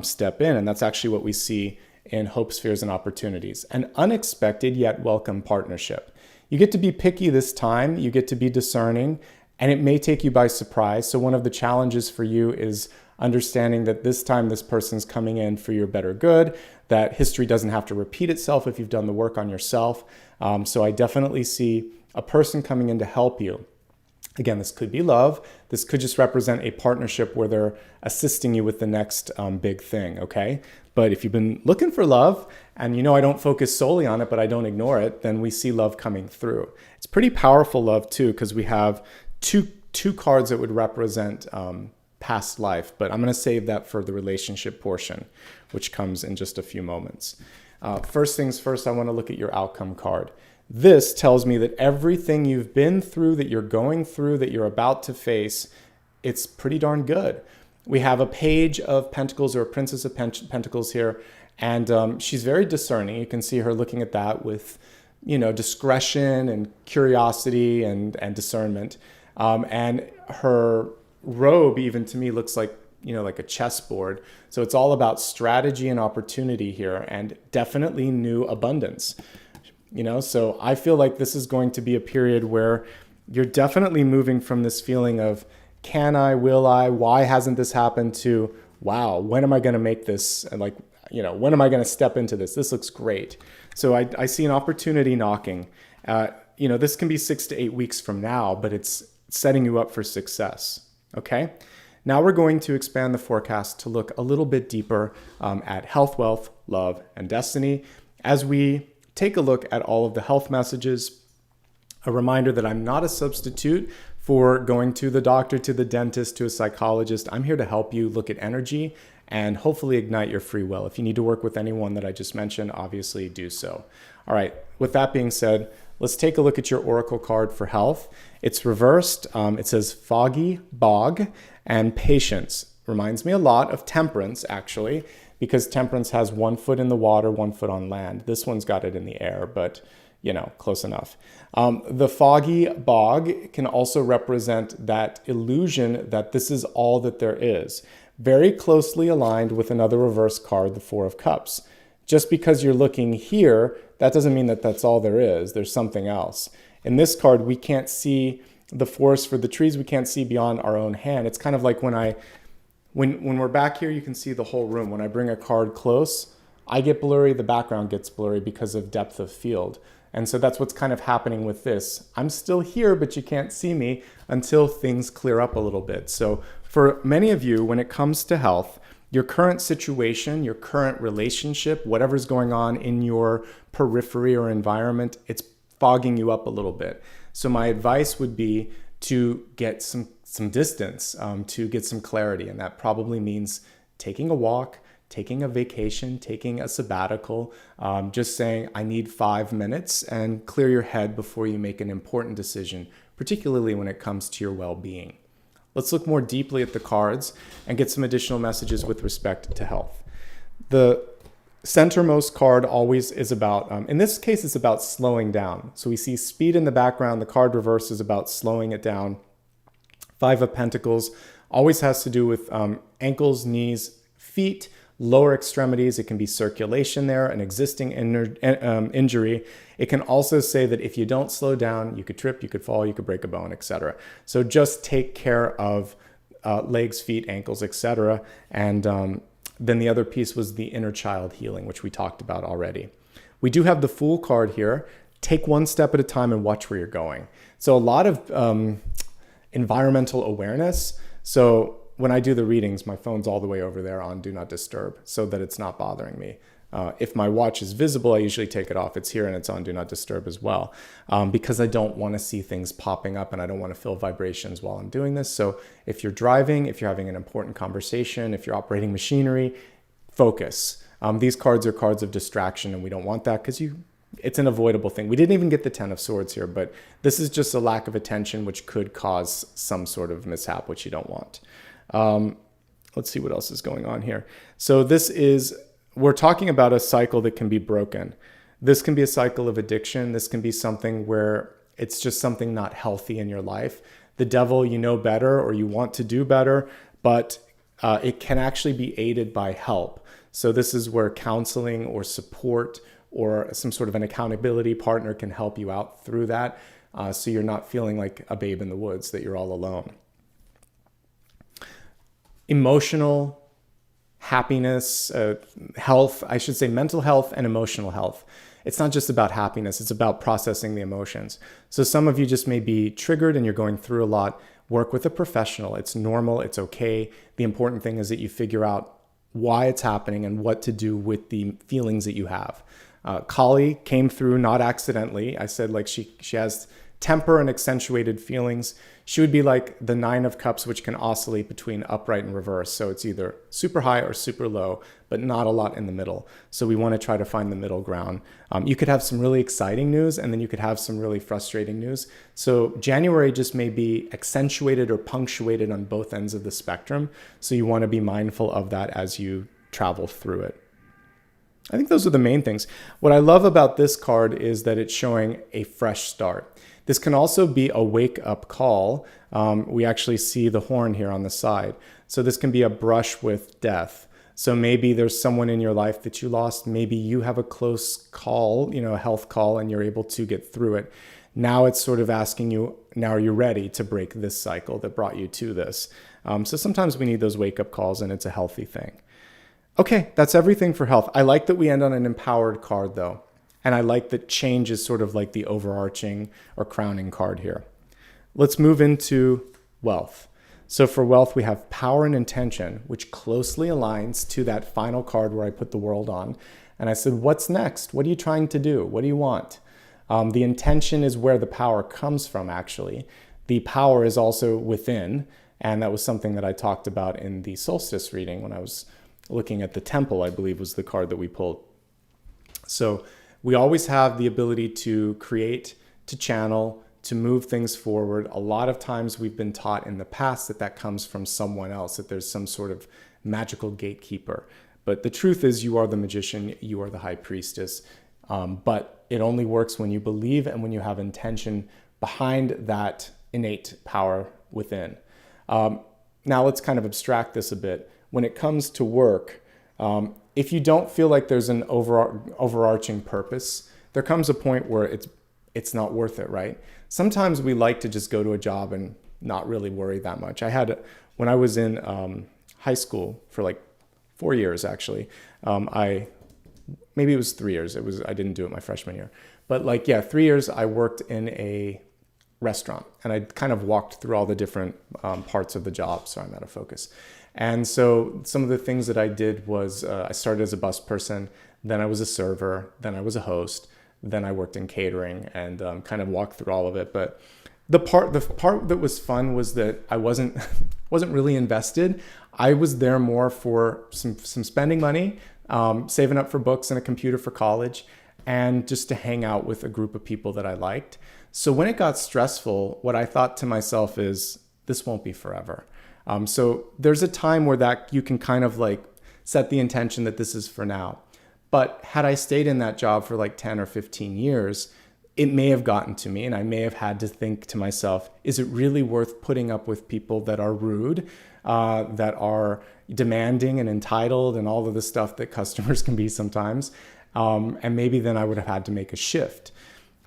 step in. And that's actually what we see in Hopes, Fears, and Opportunities. An unexpected yet welcome partnership. You get to be picky this time. You get to be discerning, and it may take you by surprise. So one of the challenges for you is understanding that this time this person's coming in for your better good, that history doesn't have to repeat itself if you've done the work on yourself. So I definitely see a person coming in to help you. Again, this could be love. This could just represent a partnership where they're assisting you with the next big thing, okay? But if you've been looking for love, and I don't focus solely on it, but I don't ignore it, then we see love coming through. It's pretty powerful love too, because we have two cards that would represent past life, but I'm going to save that for the relationship portion, which comes in just a few moments. First things first, I want to look at your outcome card. This tells me that everything you've been through, that you're going through, that you're about to face, it's pretty darn good. We have a page of pentacles, or a princess of pentacles here, and she's very discerning. You can see her looking at that with, discretion and curiosity and discernment. And her robe, even to me, looks like, like a chessboard. So it's all about strategy and opportunity here, and definitely new abundance. So I feel like this is going to be a period where you're definitely moving from this feeling of, can I, will I, why hasn't this happened, to, wow, when am I going to make this? And when am I going to step into this? This looks great. So I see an opportunity knocking. This can be 6 to 8 weeks from now, but it's setting you up for success. Okay. Now we're going to expand the forecast to look a little bit deeper at health, wealth, love, and destiny. As we take a look at all of the health messages, a reminder that I'm not a substitute for going to the doctor, to the dentist, to a psychologist. I'm here to help you look at energy and hopefully ignite your free will. If you need to work with anyone that I just mentioned, obviously do so. All right, with that being said, let's take a look at your oracle card for health. It's reversed. It says foggy bog and patience. Reminds me a lot of temperance, actually, because temperance has 1 foot in the water, 1 foot on land. This one's got it in the air, but close enough. The foggy bog can also represent that illusion that this is all that there is. Very closely aligned with another reverse card, the Four of Cups. Just because you're looking here, that doesn't mean that that's all there is. There's something else. In this card, we can't see the forest for the trees. We can't see beyond our own hand. It's kind of like when we're back here, you can see the whole room. When I bring a card close, I get blurry, the background gets blurry because of depth of field. And so that's what's kind of happening with this. I'm still here, but you can't see me until things clear up a little bit. So for many of you, when it comes to health, your current situation, your current relationship, whatever's going on in your periphery or environment, it's fogging you up a little bit. So my advice would be to get some distance, to get some clarity. And that probably means taking a walk, taking a vacation, taking a sabbatical, just saying, I need 5 minutes, and clear your head before you make an important decision, particularly when it comes to your well-being. Let's look more deeply at the cards and get some additional messages with respect to health. The centermost card always is about, in this case, it's about slowing down. So we see speed in the background. The card reverse is about slowing it down. Five of Pentacles always has to do with ankles, knees, feet, lower extremities. It can be circulation there, an existing injury. It can also say that if you don't slow down, you could trip, you could fall, you could break a bone, etc. So just take care of legs, feet, ankles, etc. And then the other piece was the inner child healing, which we talked about already. We do have the Fool card here. Take one step at a time and watch where you're going. So a lot of environmental awareness. So when I do the readings, my phone's all the way over there on Do Not Disturb so that it's not bothering me. If my watch is visible, I usually take it off. It's here and it's on Do Not Disturb as well, because I don't want to see things popping up and I don't want to feel vibrations while I'm doing this. So if you're driving, if you're having an important conversation, if you're operating machinery, focus. These cards are cards of distraction and we don't want that because it's an avoidable thing. We didn't even get the Ten of Swords here, but this is just a lack of attention which could cause some sort of mishap, which you don't want. Let's see what else is going on here. So we're talking about a cycle that can be broken. This can be a cycle of addiction. This can be something where it's just something not healthy in your life. The devil, you know better or you want to do better, but it can actually be aided by help. So this is where counseling or support or some sort of an accountability partner can help you out through that. So you're not feeling like a babe in the woods, that you're all alone. Emotional happiness, health, I should say mental health and emotional health. It's not just about happiness, it's about processing the emotions. So some of you just may be triggered and you're going through a lot. Work with a professional. It's normal, it's okay. The important thing is that you figure out why it's happening and what to do with the feelings that you have. Kali came through not accidentally. I said like she has temper and accentuated feelings. She would be like the Nine of Cups, which can oscillate between upright and reverse. So it's either super high or super low, but not a lot in the middle. So we want to try to find the middle ground. You could have some really exciting news and then you could have some really frustrating news. So January just may be accentuated or punctuated on both ends of the spectrum. So you want to be mindful of that as you travel through it. I think those are the main things. What I love about this card is that it's showing a fresh start. This can also be a wake-up call. We actually see the horn here on the side. So this can be a brush with death. So maybe there's someone in your life that you lost. Maybe you have a close call, a health call, and you're able to get through it. Now it's sort of asking you, now are you ready to break this cycle that brought you to this? So sometimes we need those wake-up calls, and it's a healthy thing. Okay, that's everything for health. I like that we end on an empowered card, though. And I like that change is sort of like the overarching or crowning card here. Let's move into wealth. So for wealth, we have power and intention, which closely aligns to that final card where I put the world on. And I said, what's next? What are you trying to do? What do you want? The intention is where the power comes from, actually. The power is also within. And that was something that I talked about in the solstice reading when I was looking at the temple, I believe was the card that we pulled. So we always have the ability to create, to channel, to move things forward. A lot of times we've been taught in the past that that comes from someone else, that there's some sort of magical gatekeeper. But the truth is you are the magician, you are the high priestess. But it only works when you believe and when you have intention behind that innate power within. Now let's kind of abstract this a bit. When it comes to work, if you don't feel like there's an overarching purpose, there comes a point where it's not worth it, right? Sometimes we like to just go to a job and not really worry that much. When I was in high school for like 4 years, actually, maybe it was 3 years. I didn't do it my freshman year, but 3 years I worked in a restaurant and I kind of walked through all the different parts of the job. Sorry, I'm out of focus. And so some of the things that I did was I started as a bus person, then I was a server, then I was a host, then I worked in catering and kind of walked through all of it. But the part that was fun was that I wasn't really invested. I was there more for some spending money, saving up for books and a computer for college, and just to hang out with a group of people that I liked. So when it got stressful, what I thought to myself is, this won't be forever. So there's a time where that you can kind of set the intention that this is for now. But had I stayed in that job for like 10 or 15 years, it may have gotten to me, and I may have had to think to myself, is it really worth putting up with people that are rude, that are demanding and entitled and all of the stuff that customers can be sometimes? And maybe then I would have had to make a shift.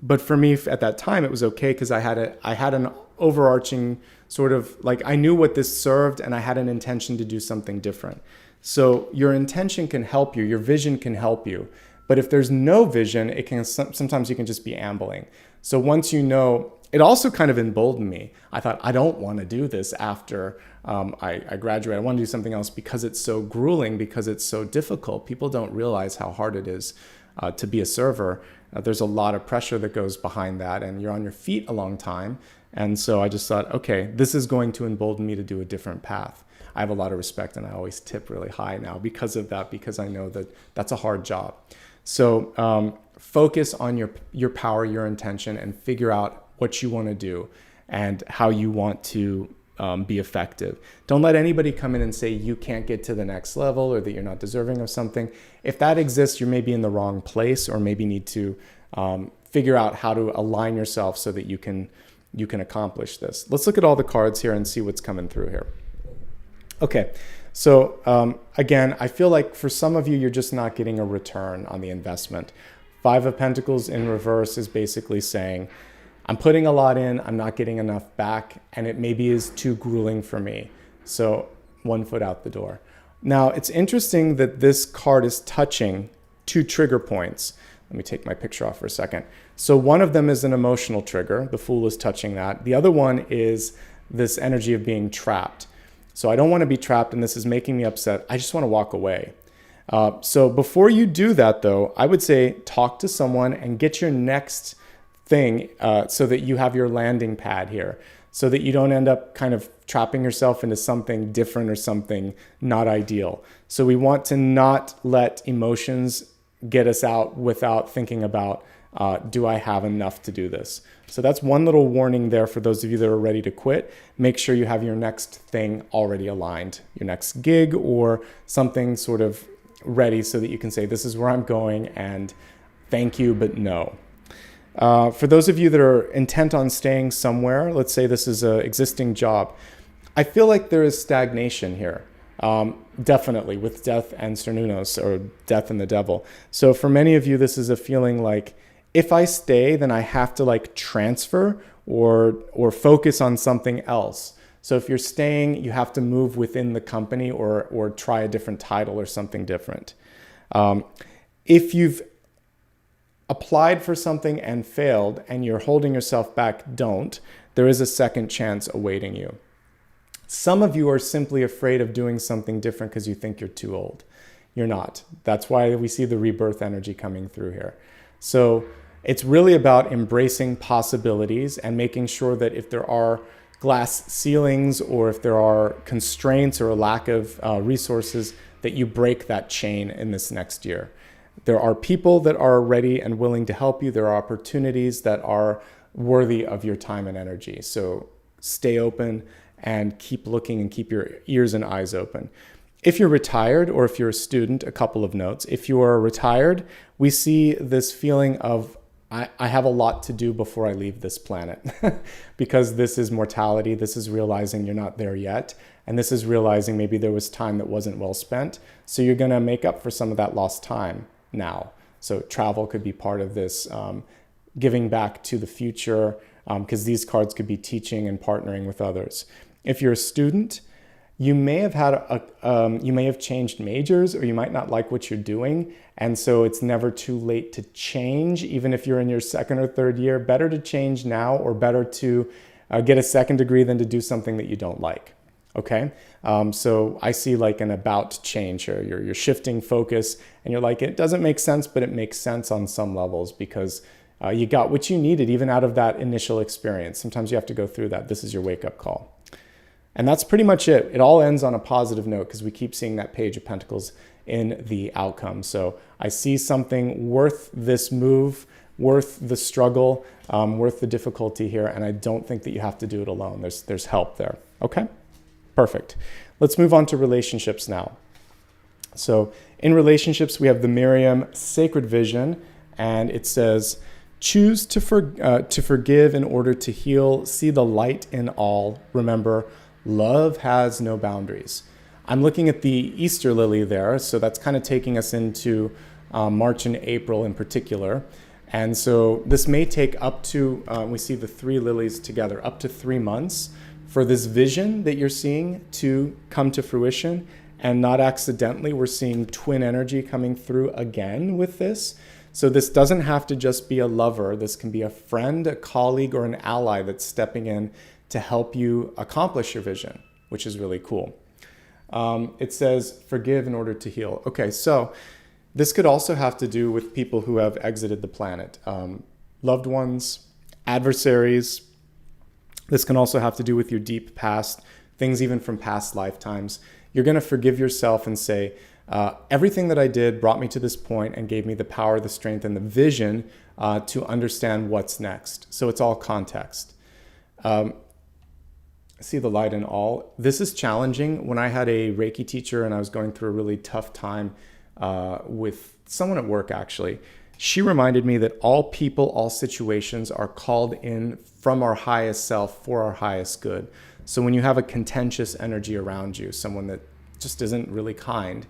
But for me at that time, it was okay because I had an overarching sort of, like, I knew what this served and I had an intention to do something different. So your intention can help you, your vision can help you. But if there's no vision, it can sometimes you can just be ambling. So once you know, it also kind of emboldened me. I thought, I don't want to do this after I graduate. I want to do something else because it's so grueling, because it's so difficult. People don't realize how hard it is to be a server. There's a lot of pressure that goes behind that, and you're on your feet a long time. And so I just thought, okay, this is going to embolden me to do a different path. I have a lot of respect, and I always tip really high now because of that, because I know that that's a hard job. So focus on your power, your intention, and figure out what you want to do and how you want to be effective. Don't let anybody come in and say you can't get to the next level or that you're not deserving of something. If that exists, you're maybe in the wrong place, or maybe need to figure out how to align yourself so that you can accomplish this. Let's look at all the cards here and see what's coming through here. Okay, so again, I feel like for some of you, you're just not getting a return on the investment. Five of Pentacles in reverse is basically saying, I'm putting a lot in, I'm not getting enough back, and it maybe is too grueling for me. So 1 foot out the door. Now, it's interesting that this card is touching 2 trigger points. Let me take my picture off for a second. So one of them is an emotional trigger. The Fool is touching that. The other one is this energy of being trapped. So I don't want to be trapped, and this is making me upset. I just want to walk away. So before you do that, though, I would say talk to someone and get your next thing so that you have your landing pad here, so that you don't end up kind of trapping yourself into something different or something not ideal. So we want to not let emotions get us out without thinking about, do I have enough to do this? So that's one little warning there for those of you that are ready to quit. Make sure you have your next thing already aligned, your next gig or something sort of ready so that you can say, this is where I'm going and thank you, but no. For those of you that are intent on staying somewhere, let's say this is an existing job, I feel like there is stagnation here. Definitely with Death and Cernunnos, or Death and the Devil. So for many of you, this is a feeling like, if I stay, then I have to like transfer or focus on something else. So if you're staying, you have to move within the company or try a different title or something different. If you've applied for something and failed and you're holding yourself back, don't. There is a second chance awaiting you. Some of you are simply afraid of doing something different because you think you're too old. You're not. That's why we see the rebirth energy coming through here. So it's really about embracing possibilities and making sure that if there are glass ceilings or if there are constraints or a lack of resources, that you break that chain in this next year. There are people that are ready and willing to help you. There are opportunities that are worthy of your time and energy. So stay open and keep looking and keep your ears and eyes open. If you're retired or if you're a student, a couple of notes. If you are retired, we see this feeling of, I have a lot to do before I leave this planet because this is mortality. This is realizing you're not there yet. And this is realizing maybe there was time that wasn't well spent. So you're going to make up for some of that lost time now. So travel could be part of this, giving back to the future, because these cards could be teaching and partnering with others. If you're a student, you may have you may have changed majors, or you might not like what you're doing. And so it's never too late to change. Even if you're in your second or third year, better to change now, or better to get a second degree than to do something that you don't like. Okay. So I see like an about change here. You're shifting focus and you're like, it doesn't make sense, but it makes sense on some levels because you got what you needed even out of that initial experience. Sometimes you have to go through that. This is your wake up call. And that's pretty much it. It all ends on a positive note because we keep seeing that Page of Pentacles in the outcome. So I see something worth this move, worth the struggle, worth the difficulty here. And I don't think that you have to do it alone. There's help there. Okay, perfect. Let's move on to relationships now. So in relationships, we have the Miriam Sacred Vision, and it says, choose to forgive in order to heal. See the light in all. Remember, love has no boundaries. I'm looking at the Easter lily there, so that's kind of taking us into March and April in particular. And so this may take up to, we see the 3 lilies together, up to 3 months for this vision that you're seeing to come to fruition. And not accidentally, we're seeing twin energy coming through again with this. So this doesn't have to just be a lover. This can be a friend, a colleague, or an ally that's stepping in to help you accomplish your vision, which is really cool. It says, forgive in order to heal. Okay, so this could also have to do with people who have exited the planet. Loved ones, adversaries. This can also have to do with your deep past, things even from past lifetimes. You're going to forgive yourself and say, everything that I did brought me to this point and gave me the power, the strength, and the vision to understand what's next. So it's all context. See the light in all. This is challenging. When I had a Reiki teacher and I was going through a really tough time with someone at work, actually, she reminded me that all people, all situations are called in from our highest self for our highest good. So when you have a contentious energy around you, someone that just isn't really kind,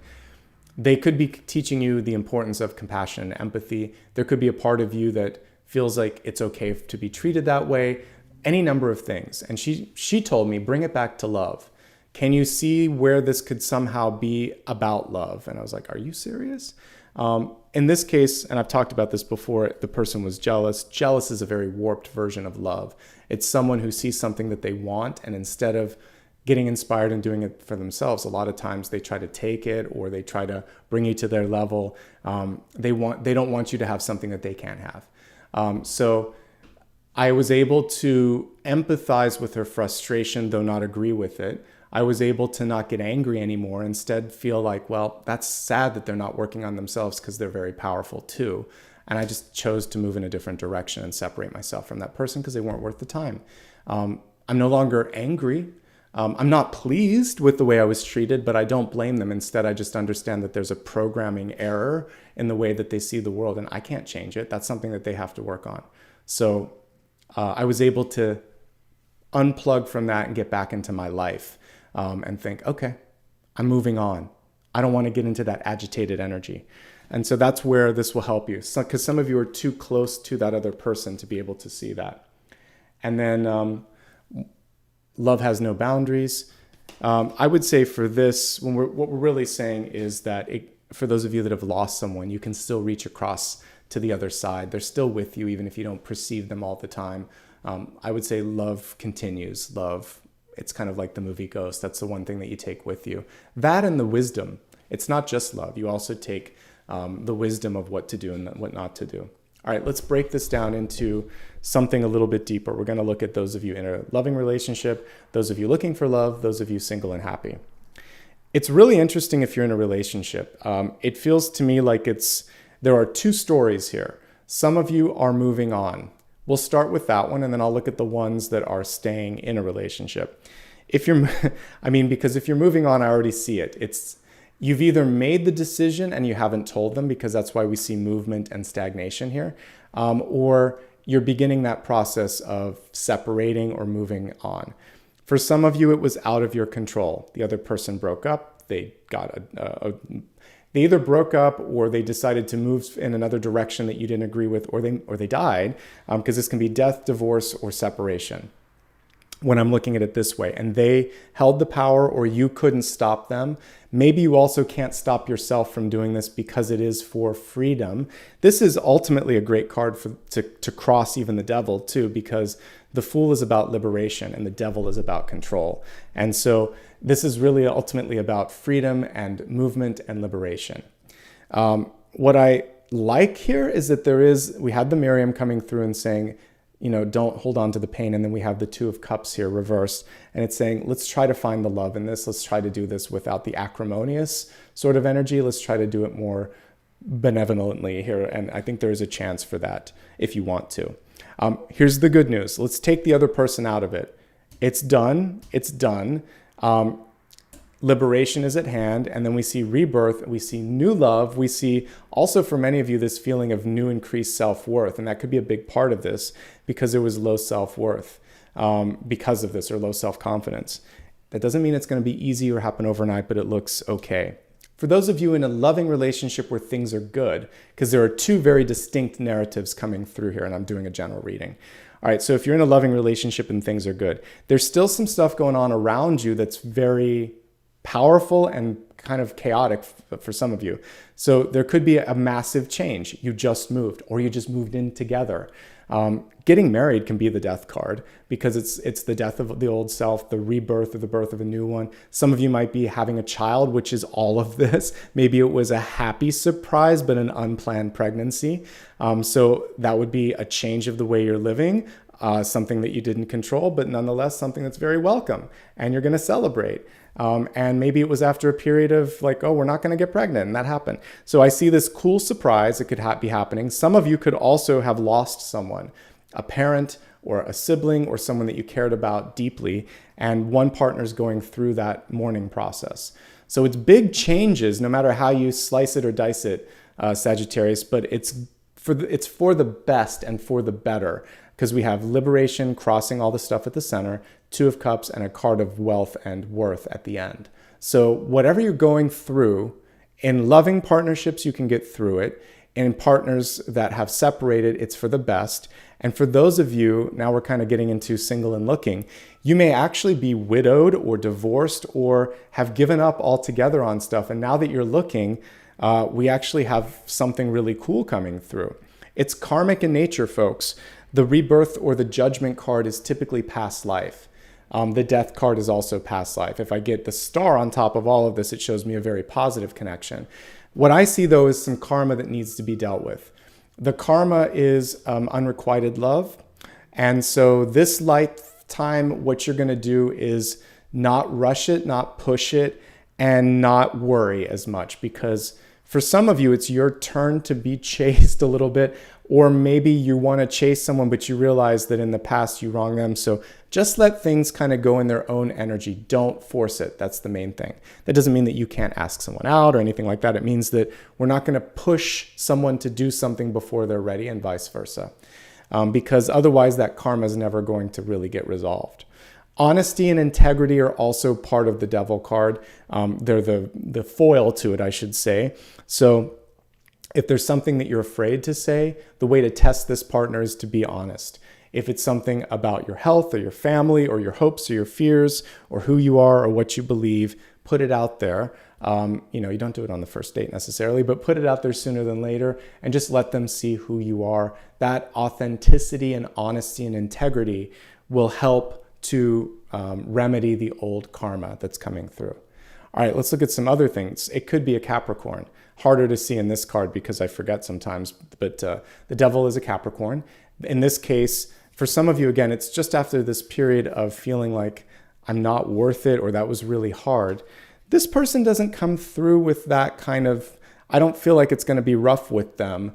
they could be teaching you the importance of compassion and empathy. There could be a part of you that feels like it's okay to be treated that way, any number of things. And she told me, bring it back to love. Can you see where this could somehow be about love? And I was like, are you serious? In this case, and I've talked about this before, the person was jealous. Jealous is a very warped version of love. It's someone who sees something that they want, and instead of getting inspired and doing it for themselves, a lot of times they try to take it or they try to bring you to their level. They don't want you to have something that they can't have. So I was able to empathize with her frustration, though not agree with it. I was able to not get angry anymore, instead feel like, well, that's sad that they're not working on themselves because they're very powerful too. And I just chose to move in a different direction and separate myself from that person because they weren't worth the time. I'm no longer angry. I'm not pleased with the way I was treated, but I don't blame them. Instead, I just understand that there's a programming error in the way that they see the world, and I can't change it. That's something that they have to work on. So I was able to unplug from that and get back into my life and think, okay, I'm moving on. I don't want to get into that agitated energy. And so that's where this will help you, because some of you are too close to that other person to be able to see that. And then love has no boundaries. I would say for this, what we're really saying is that for those of you that have lost someone, you can still reach across to the other side. They're still with you, even if you don't perceive them all the time. I would say love continues. Love, it's kind of like the movie Ghost. That's the one thing that you take with you. That and the wisdom. It's not just love. You also take the wisdom of what to do and what not to do. All right, let's break this down into something a little bit deeper. We're going to look at those of you in a loving relationship, those of you looking for love, those of you single and happy. It's really interesting if you're in a relationship. It feels to me like there are two stories here. Some of you are moving on. We'll start with that one, and then I'll look at the ones that are staying in a relationship. Because if you're moving on, I already see it. You've either made the decision and you haven't told them, because that's why we see movement and stagnation here, or you're beginning that process of separating or moving on. For some of you, it was out of your control. The other person broke up. They either broke up or they decided to move in another direction that you didn't agree with, or they died, because this can be death, divorce, or separation when I'm looking at it this way. And they held the power, or you couldn't stop them. Maybe you also can't stop yourself from doing this because it is for freedom. This is ultimately a great card to cross even the devil too, because the Fool is about liberation and the devil is about control. And so this is really ultimately about freedom and movement and liberation. What I like here is that we had the Miriam coming through and saying, don't hold on to the pain. And then we have the Two of Cups here reversed. And it's saying, let's try to find the love in this. Let's try to do this without the acrimonious sort of energy. Let's try to do it more benevolently here. And I think there is a chance for that if you want to. Here's the good news. Let's take the other person out of it. It's done. It's done. liberation is at hand, and then we see rebirth, we see new love, we see also for many of you this feeling of new increased self-worth, and that could be a big part of this because there was low self-worth because of this, or low self-confidence. That doesn't mean it's going to be easy or happen overnight, but it looks okay. For those of you in a loving relationship where things are good, because there are two very distinct narratives coming through here, and I'm doing a general reading. All right, so if you're in a loving relationship and things are good, there's still some stuff going on around you that's very powerful and kind of chaotic for some of you. So there could be a massive change. You just moved, or you just moved in together. Getting married can be the death card because it's the death of the old self, the rebirth or the birth of a new one. Some of you might be having a child, which is all of this. Maybe it was a happy surprise, but an unplanned pregnancy. So that would be a change of the way you're living, something that you didn't control, but nonetheless something that's very welcome and you're going to celebrate. And maybe it was after a period of like, oh, we're not going to get pregnant, and that happened. So I see this cool surprise that could be happening. Some of you could also have lost someone, a parent or a sibling or someone that you cared about deeply, and one partner's going through that mourning process. So it's big changes, no matter how you slice it or dice it, Sagittarius, but it's for the best and for the better, because we have liberation crossing all the stuff at the center, Two of Cups, and a card of wealth and worth at the end. So whatever you're going through, in loving partnerships, you can get through it. In partners that have separated, it's for the best. And for those of you, now we're kind of getting into single and looking, you may actually be widowed or divorced or have given up altogether on stuff. And now that you're looking, we actually have something really cool coming through. It's karmic in nature, folks. The rebirth or the judgment card is typically past life. The death card is also past life. If I get the star on top of all of this, it shows me a very positive connection. What I see, though, is some karma that needs to be dealt with. The karma is unrequited love. And so this lifetime, what you're going to do is not rush it, not push it, and not worry as much. Because for some of you, it's your turn to be chased a little bit. Or maybe you want to chase someone, but you realize that in the past you wronged them. So just let things kind of go in their own energy. Don't force it. That's the main thing. That doesn't mean that you can't ask someone out or anything like that. It means that we're not going to push someone to do something before they're ready, and vice versa. Because otherwise that karma is never going to really get resolved. Honesty and integrity are also part of the devil card. They're the foil to it, I should say. So if there's something that you're afraid to say, the way to test this partner is to be honest. If it's something about your health or your family or your hopes or your fears or who you are or what you believe, put it out there. You don't do it on the first date necessarily, but put it out there sooner than later and just let them see who you are. That authenticity and honesty and integrity will help to remedy the old karma that's coming through. All right, let's look at some other things. It could be a Capricorn. Harder to see in this card because I forget sometimes, but the devil is a Capricorn. In this case, for some of you, again, it's just after this period of feeling like I'm not worth it or that was really hard. This person doesn't come through with that kind of, I don't feel like it's going to be rough with them.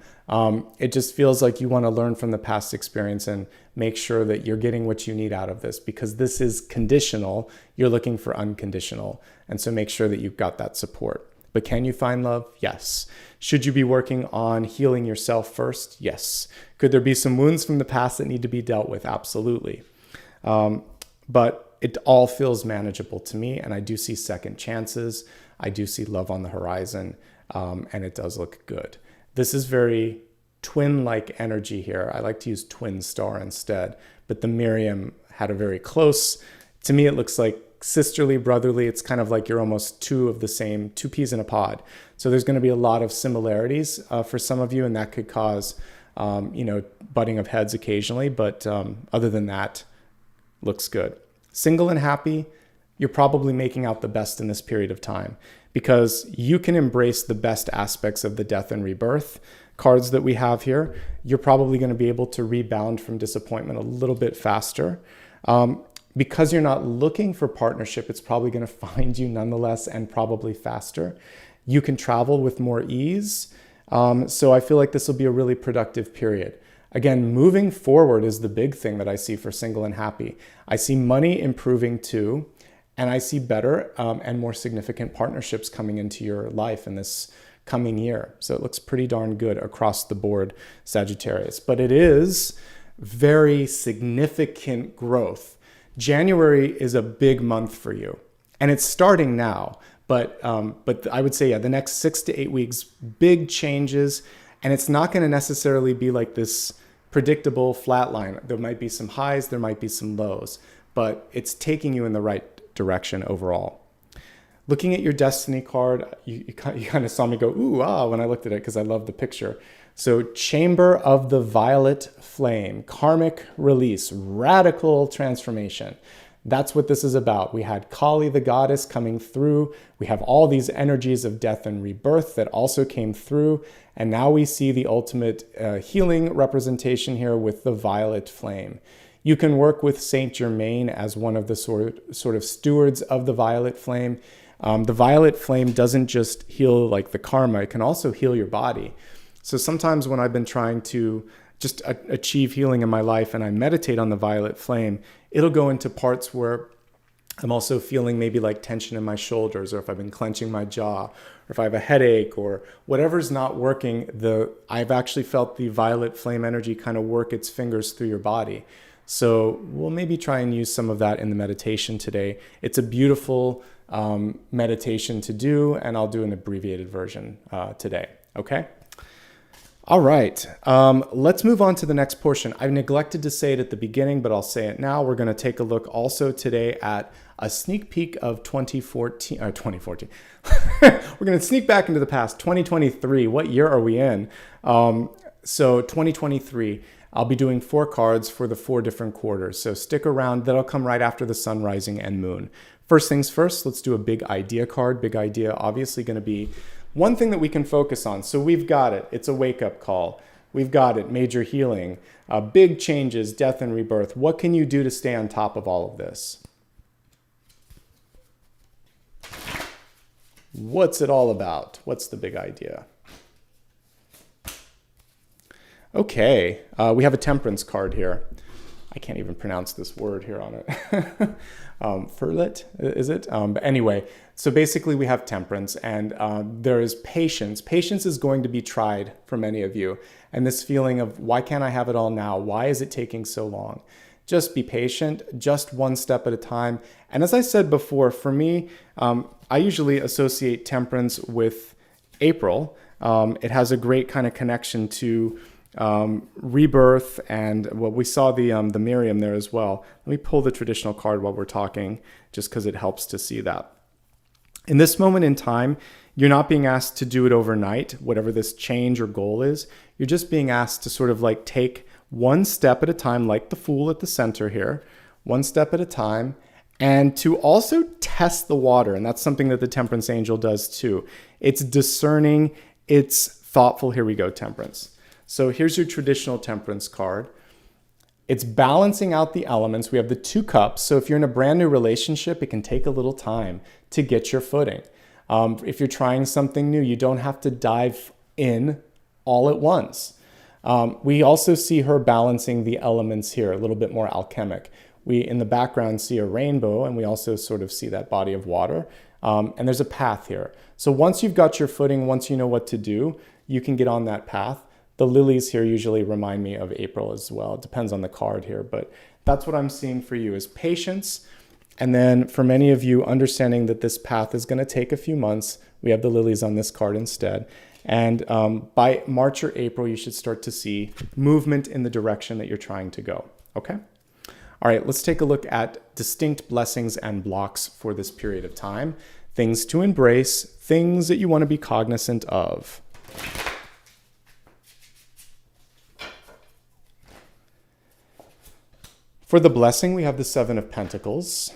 It just feels like you want to learn from the past experience and make sure that you're getting what you need out of this, because this is conditional. You're looking for unconditional. And so make sure that you've got that support. But can you find love? Yes. Should you be working on healing yourself first? Yes. Could there be some wounds from the past that need to be dealt with? Absolutely. But it all feels manageable to me, and I do see second chances. I do see love on the horizon, and it does look good. This is very twin-like energy here. I like to use twin star instead, but the Miriam had a very close, to me it looks like sisterly, brotherly. It's kind of like you're almost two peas in a pod. So there's going to be a lot of similarities for some of you, and that could cause, butting of heads occasionally. But other than that, looks good. Single and happy, you're probably making out the best in this period of time because you can embrace the best aspects of the death and rebirth cards that we have here. You're probably going to be able to rebound from disappointment a little bit faster. Because you're not looking for partnership, it's probably going to find you nonetheless and probably faster. You can travel with more ease. So I feel like this will be a really productive period. Again, moving forward is the big thing that I see for single and happy. I see money improving too. And I see better and more significant partnerships coming into your life in this coming year. So it looks pretty darn good across the board, Sagittarius. But it is very significant growth. January is a big month for you, and it's starting now. But I would say, yeah, the next 6 to 8 weeks, big changes, and it's not going to necessarily be like this predictable flat line. There might be some highs, there might be some lows, but it's taking you in the right direction overall. Looking at your destiny card, you kind of saw me go, ooh, ah, when I looked at it, because I love the picture. So Chamber of the Violet Flame, karmic release, radical transformation. That's what this is about. We had Kali, the goddess, coming through. We have all these energies of death and rebirth that also came through. And now we see the ultimate healing representation here with the violet flame. You can work with Saint Germain as one of the sort of stewards of the violet flame. The violet flame doesn't just heal like the karma, it can also heal your body. So sometimes when I've been trying to just achieve healing in my life and I meditate on the violet flame, it'll go into parts where I'm also feeling maybe like tension in my shoulders, or if I've been clenching my jaw, or if I have a headache, or whatever's not working, I've actually felt the violet flame energy kind of work its fingers through your body. So we'll maybe try and use some of that in the meditation today. It's a beautiful meditation to do, and I'll do an abbreviated version today, okay? All right, let's move on to the next portion. I neglected to say it at the beginning, but I'll say it now. We're going to take a look also today at a sneak peek of 2014. We're going to sneak back into the past, 2023. What year are we in? So 2023, I'll be doing 4 cards for the 4 different quarters. So stick around. That'll come right after the sun, rising, and moon. First things first, let's do a big idea card. Big idea, obviously going to be one thing that we can focus on. So we've got it. It's a wake-up call. We've got it. Major healing, big changes, death and rebirth. What can you do to stay on top of all of this? What's it all about? What's the big idea? Okay, we have a temperance card here. I can't even pronounce this word here on it. Furlet, is it? But anyway, so basically we have temperance, and there is patience. Patience is going to be tried for many of you. And this feeling of, why can't I have it all now? Why is it taking so long? Just be patient, just one step at a time. And as I said before, for me, I usually associate temperance with April. It has a great kind of connection to rebirth, and well, we saw the Miriam there as well. Let me pull the traditional card while we're talking, just because it helps to see that. In this moment in time, you're not being asked to do it overnight, whatever this change or goal is. You're just being asked to sort of like take one step at a time, like the Fool at the center here, one step at a time, and to also test the water. And that's something that the Temperance Angel does too. It's discerning, it's thoughtful. Here we go, Temperance. So here's your traditional temperance card. It's balancing out the elements. We have the 2 cups. So if you're in a brand new relationship, it can take a little time to get your footing. If you're trying something new, you don't have to dive in all at once. We also see her balancing the elements here, a little bit more alchemic. We, in the background, see a rainbow, and we also sort of see that body of water. And there's a path here. So once you've got your footing, once you know what to do, you can get on that path. The lilies here usually remind me of April as well. It depends on the card here, but that's what I'm seeing for you is patience. And then for many of you, understanding that this path is going to take a few months. We have the lilies on this card instead. And by March or April, you should start to see movement in the direction that you're trying to go. Okay? All right, let's take a look at distinct blessings and blocks for this period of time. Things to embrace, things that you want to be cognizant of. For the blessing, we have the 7 of Pentacles.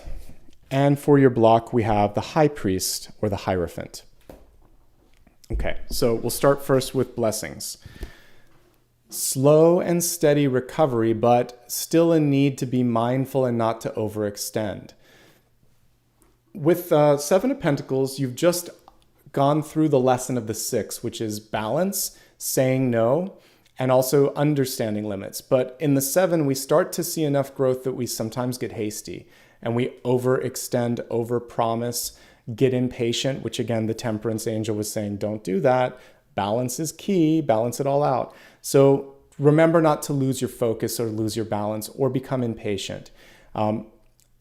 And for your block, we have the High Priest or the Hierophant. Okay, so we'll start first with blessings. Slow and steady recovery, but still a need to be mindful and not to overextend. With 7 of Pentacles, you've just gone through the lesson of the 6, which is balance, saying no, and also understanding limits. But in the 7, we start to see enough growth that we sometimes get hasty and we overextend, overpromise, get impatient, which again, the Temperance angel was saying, don't do that. Balance is key, balance it all out. So remember not to lose your focus or lose your balance or become impatient. I've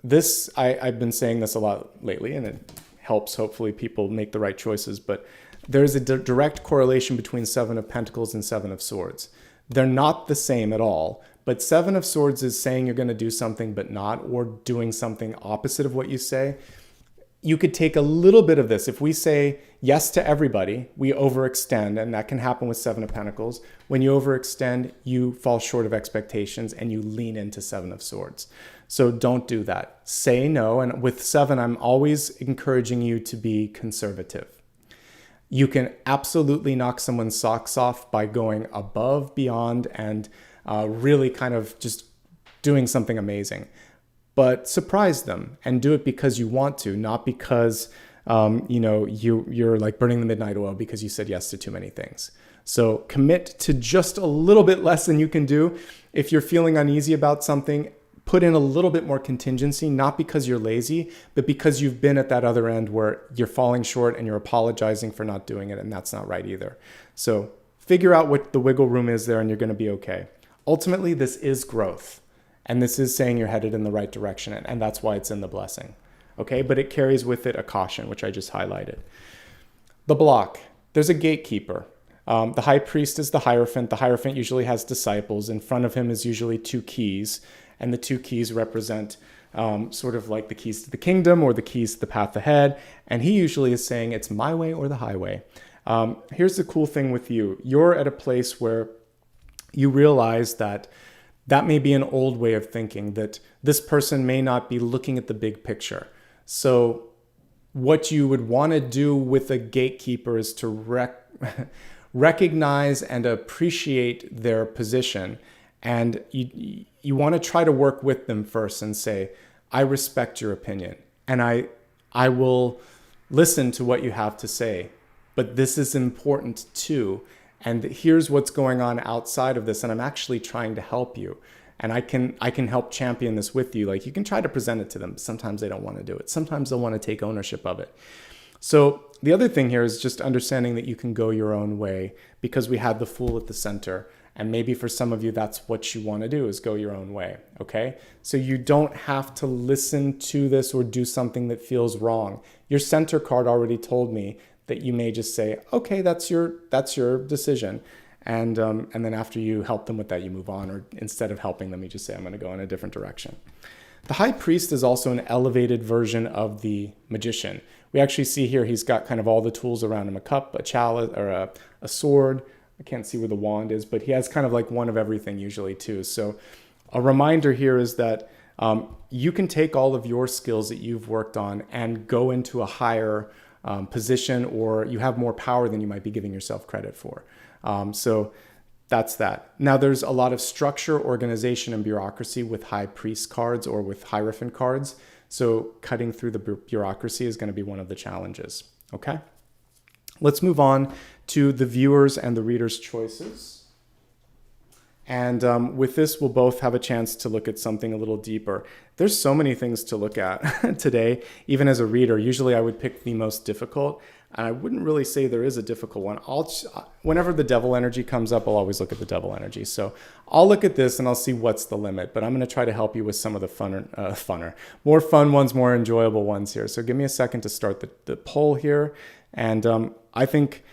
been saying this a lot lately, and it helps hopefully people make the right choices, but there's a direct correlation between Seven of Pentacles and Seven of Swords. They're not the same at all, but Seven of Swords is saying you're going to do something but not, or doing something opposite of what you say. You could take a little bit of this. If we say yes to everybody, we overextend, and that can happen with Seven of Pentacles. When you overextend, you fall short of expectations and you lean into Seven of Swords. So don't do that. Say no. And with Seven, I'm always encouraging you to be conservative. You can absolutely knock someone's socks off by going above, beyond, and really kind of just doing something amazing. But surprise them and do it because you want to, not because you're like burning the midnight oil because you said yes to too many things. So commit to just a little bit less than you can do. If you're feeling uneasy about something, put in a little bit more contingency, not because you're lazy, but because you've been at that other end where you're falling short and you're apologizing for not doing it, and that's not right either. So figure out what the wiggle room is there and you're going to be okay. Ultimately, this is growth. And this is saying you're headed in the right direction, and that's why it's in the blessing. Okay, but it carries with it a caution, which I just highlighted. The block, there's a gatekeeper. The high priest is the Hierophant. The Hierophant usually has disciples. In front of him is usually two keys, and the two keys represent sort of like the keys to the kingdom or the keys to the path ahead. And he usually is saying it's my way or the highway. Here's the cool thing with you. You're at a place where you realize that may be an old way of thinking, that this person may not be looking at the big picture. So what you would want to do with a gatekeeper is to recognize and appreciate their position. And you want to try to work with them first and say, I respect your opinion, and I will listen to what you have to say, but this is important too. And here's what's going on outside of this, and I'm actually trying to help you. And I can help champion this with you. Like, you can try to present it to them. Sometimes they don't want to do it. Sometimes they'll want to take ownership of it. So the other thing here is just understanding that you can go your own way, because we had the Fool at the center. And maybe for some of you, that's what you want to do, is go your own way. Okay? So you don't have to listen to this or do something that feels wrong. Your center card already told me that you may just say, okay, that's your decision. And then after you help them with that, you move on. Or instead of helping them, you just say, I'm going to go in a different direction. The High Priest is also an elevated version of the Magician. We actually see here he's got kind of all the tools around him, a cup, a chalice, or a sword. I can't see where the wand is, but he has kind of like one of everything usually too. So a reminder here is that you can take all of your skills that you've worked on and go into a higher position, or you have more power than you might be giving yourself credit for. So that's that. Now, there's a lot of structure, organization, and bureaucracy with High Priest cards or with Hierophant cards. So cutting through the bureaucracy is going to be one of the challenges. Okay? Let's move on to the viewers and the readers' choices. And with this, we'll both have a chance to look at something a little deeper. There's so many things to look at today, even as a reader. Usually I would pick the most difficult, and I wouldn't really say there is a difficult one. Whenever the devil energy comes up, I'll always look at the devil energy. So I'll look at this and I'll see what's the limit, but I'm going to try to help you with some of the more fun ones, more enjoyable ones here. So give me a second to start the poll here. And I think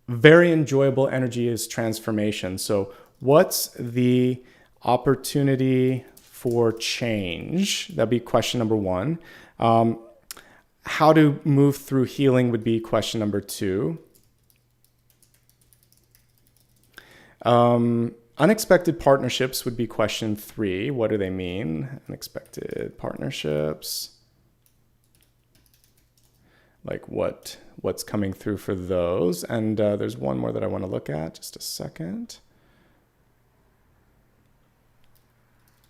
very enjoyable energy is transformation. So what's the opportunity for change? That'd be question number one. How to move through healing would be question number two. Unexpected partnerships would be question three. What do they mean? Unexpected partnerships. Like what's coming through for those. And there's one more that I want to look at. Just a second.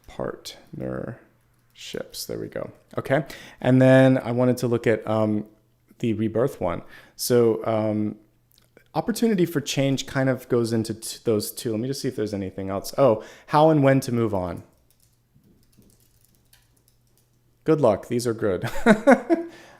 Partnerships. There we go. Okay. And then I wanted to look at the rebirth one. So opportunity for change kind of goes into those two. Let me just see if there's anything else. Oh, how and when to move on. Good luck. These are good.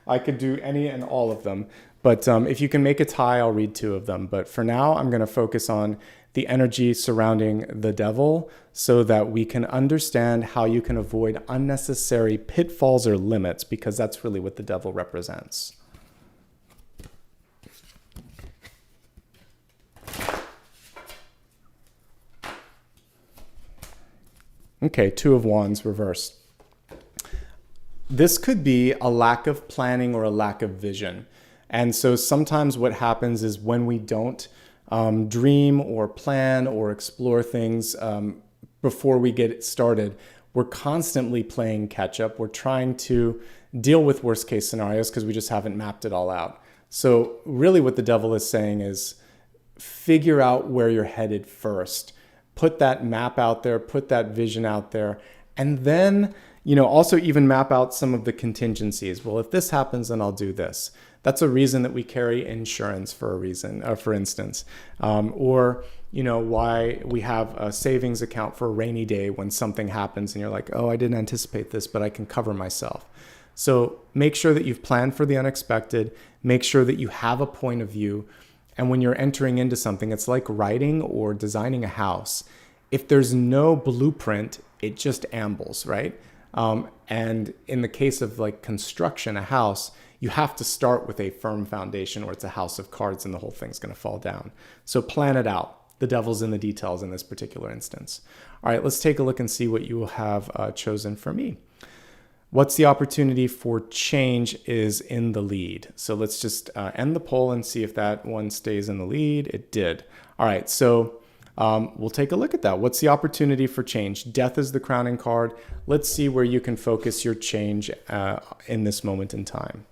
I could do any and all of them. But if you can make a tie, I'll read 2 of them. But for now, I'm going to focus on the energy surrounding the devil so that we can understand how you can avoid unnecessary pitfalls or limits, because that's really what the devil represents. Okay, 2 of Wands reversed. This could be a lack of planning or a lack of vision. And so sometimes what happens is when we don't dream or plan or explore things before we get started, we're constantly playing catch up. We're trying to deal with worst case scenarios because we just haven't mapped it all out. So really what the devil is saying is figure out where you're headed first. Put that map out there, put that vision out there, and then, also even map out some of the contingencies. Well, if this happens, then I'll do this. That's a reason that we carry insurance for a reason, for instance, or why we have a savings account for a rainy day when something happens and you're like, oh, I didn't anticipate this, but I can cover myself. So make sure that you've planned for the unexpected. Make sure that you have a point of view. And when you're entering into something, it's like writing or designing a house. If there's no blueprint, it just ambles, right? And in the case of like construction, a house, you have to start with a firm foundation or it's a house of cards and the whole thing's going to fall down. So plan it out. The devil's in the details in this particular instance. All right, let's take a look and see what you have chosen for me. What's the opportunity for change is in the lead. So let's just end the poll and see if that one stays in the lead. It did. All right, so we'll take a look at that. What's the opportunity for change? Death is the crowning card. Let's see where you can focus your change in this moment in time.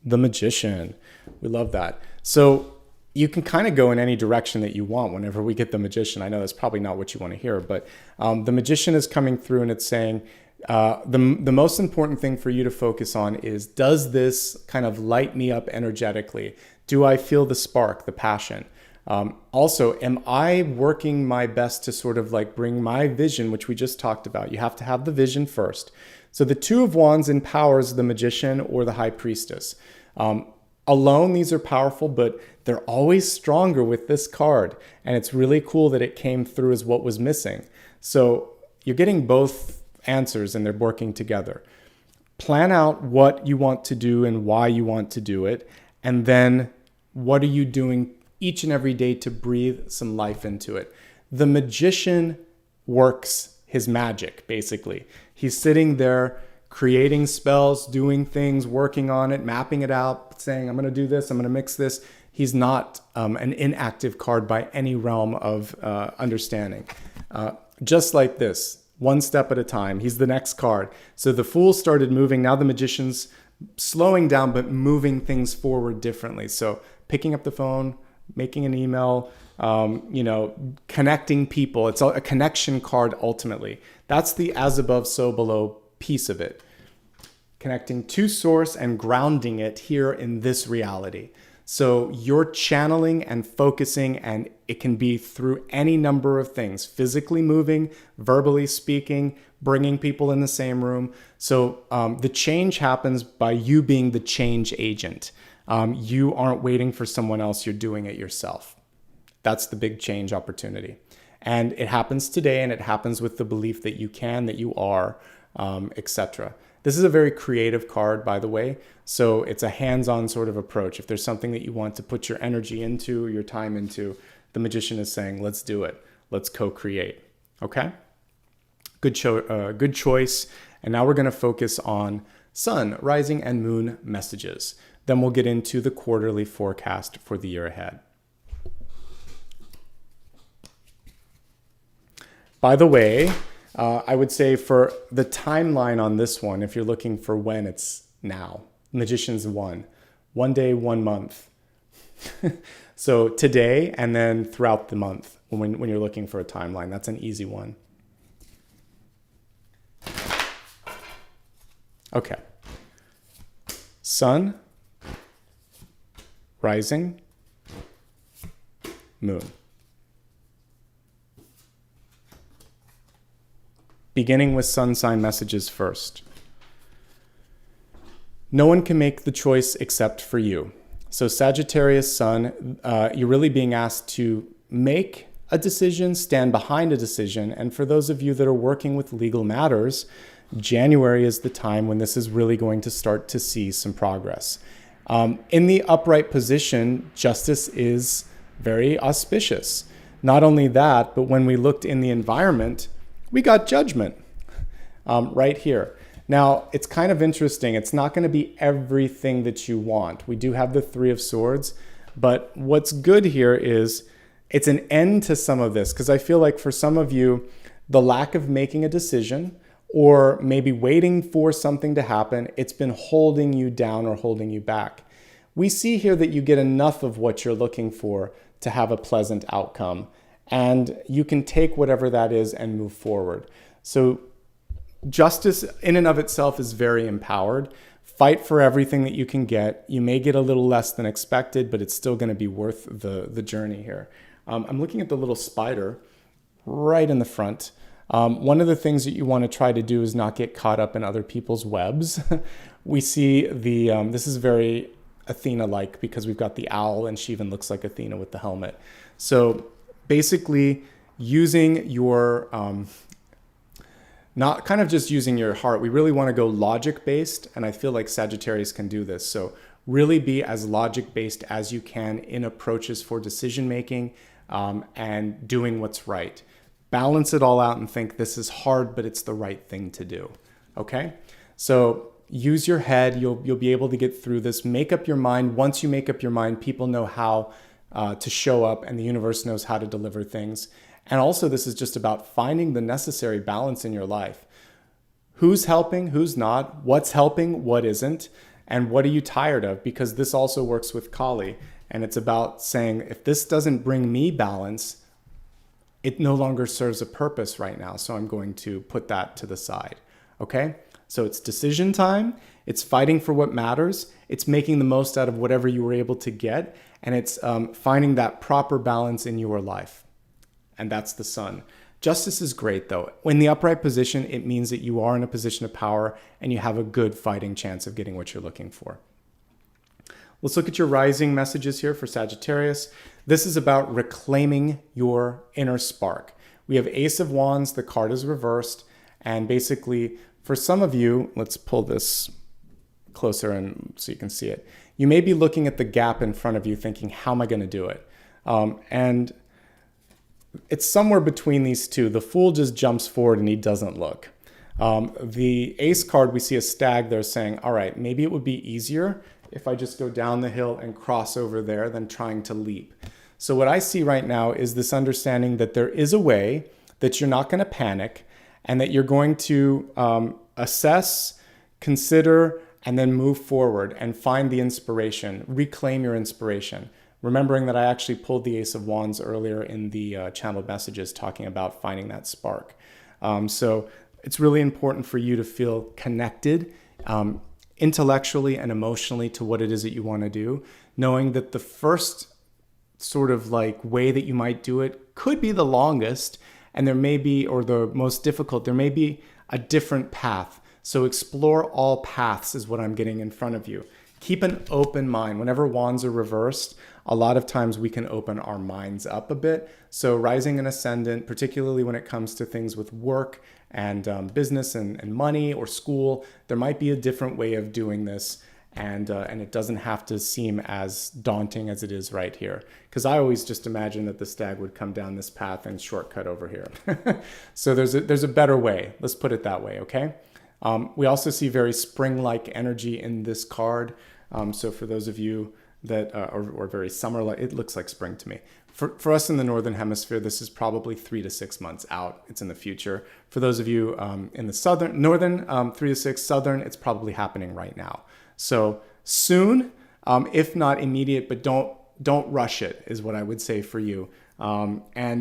The Magician. We love that. So you can kind of go in any direction that you want whenever we get the Magician. I know that's probably not what you want to hear, but the Magician is coming through and it's saying the most important thing for you to focus on is, does this kind of light me up energetically? Do I feel the spark, the passion? Also, am I working my best to sort of like bring my vision, which we just talked about? You have to have the vision first. So the 2 of Wands empowers the Magician or the High Priestess. Alone, these are powerful, but they're always stronger with this card. And it's really cool that it came through as what was missing. So you're getting both answers and they're working together. Plan out what you want to do and why you want to do it. And then what are you doing each and every day to breathe some life into it? The Magician works his magic, basically. He's sitting there creating spells, doing things, working on it, mapping it out, saying, I'm going to do this, I'm going to mix this. He's not an inactive card by any realm of understanding. Just like this, one step at a time. He's the next card. So the Fool started moving. Now the Magician's slowing down, but moving things forward differently. So picking up the phone, making an email, connecting people. It's a connection card ultimately. That's the as above, so below piece of it. Connecting to source and grounding it here in this reality. So you're channeling and focusing, and it can be through any number of things: physically moving, verbally speaking, bringing people in the same room. So the change happens by you being the change agent. You aren't waiting for someone else, you're doing it yourself. That's the big change opportunity. And it happens today, and it happens with the belief that you can, that you are, etc. This is a very creative card, by the way. So it's a hands-on sort of approach. If there's something that you want to put your energy into, your time into, the Magician is saying, let's do it. Let's co-create. Okay? Good choice. And now we're going to focus on Sun, Rising, and Moon messages. Then we'll get into the quarterly forecast for the year ahead. By the way, I would say for the timeline on this one, if you're looking for when, it's now. Magician's 1 day, 1 month. So today and then throughout the month when you're looking for a timeline. That's an easy one. Okay. Sun, Rising, Moon. beginning with sun sign messages first. No one can make the choice except for you. So Sagittarius Sun, you're really being asked to make a decision, stand behind a decision. And for those of you that are working with legal matters, January is the time when this is really going to start to see some progress. In the upright position, justice is very auspicious. Not only that, but when we looked in the environment, we got judgment right here. Now, it's kind of interesting. It's not going to be everything that you want. We do have the Three of Swords, but what's good here is it's an end to some of this, because I feel like for some of you, the lack of making a decision or maybe waiting for something to happen, it's been holding you down or holding you back. We see here that you get enough of what you're looking for to have a pleasant outcome, and you can take whatever that is and move forward. So justice in and of itself is very empowered. Fight for everything that you can get. You may get a little less than expected, but it's still going to be worth the journey here. I'm looking at the little spider right in the front. One of the things that you want to try to do is not get caught up in other people's webs. We see this is very Athena-like because we've got the owl and she even looks like Athena with the helmet. So basically using your, not kind of just using your heart, we really want to go logic-based, and I feel like Sagittarius can do this. So really be as logic-based as you can in approaches for decision-making and doing what's right. Balance it all out and think this is hard, but it's the right thing to do, okay? So use your head, you'll be able to get through this. Make up your mind. Once you make up your mind, people know how to show up, and the universe knows how to deliver things. And also this is just about finding the necessary balance in your life. Who's helping, who's not, what's helping, what isn't, and what are you tired of? Because this also works with Kali, and it's about saying, if this doesn't bring me balance, it no longer serves a purpose right now, so I'm going to put that to the side, okay? So it's decision time, it's fighting for what matters, it's making the most out of whatever you were able to get, and it's finding that proper balance in your life. And that's the Sun. Justice is great though. In the upright position, it means that you are in a position of power and you have a good fighting chance of getting what you're looking for. Let's look at your rising messages here for Sagittarius. This is about reclaiming your inner spark. We have Ace of Wands, the card is reversed, and basically for some of you, let's pull this closer and so you can see it. You may be looking at the gap in front of you thinking, how am I going to do it? And it's somewhere between these two. The Fool just jumps forward and he doesn't look. The Ace card, we see a stag there saying, all right, maybe it would be easier if I just go down the hill and cross over there than trying to leap. So what I see right now is this understanding that there is a way, that you're not going to panic, and that you're going to assess, consider, and then move forward and find the inspiration, reclaim your inspiration. Remembering that I actually pulled the Ace of Wands earlier in the channeled messages talking about finding that spark. So it's really important for you to feel connected intellectually and emotionally to what it is that you want to do, knowing that the first sort of like way that you might do it could be the longest, and there may be, or the most difficult, there may be a different path. So explore all paths is what I'm getting in front of you. Keep an open mind. Whenever wands are reversed, a lot of times we can open our minds up a bit. So rising and ascendant, particularly when it comes to things with work and business and money or school, there might be a different way of doing this. And it doesn't have to seem as daunting as it is right here. Because I always just imagine that the stag would come down this path and shortcut over here. So there's a better way. Let's put it that way, okay? We also see very spring-like energy in this card. So for those of you that are very summer-like, it looks like spring to me. For us in the Northern Hemisphere, this is probably 3 to 6 months out. It's in the future. For those of you in the northern 3 to 6, southern, it's probably happening right now. So soon, if not immediate, but don't rush it is what I would say for you. And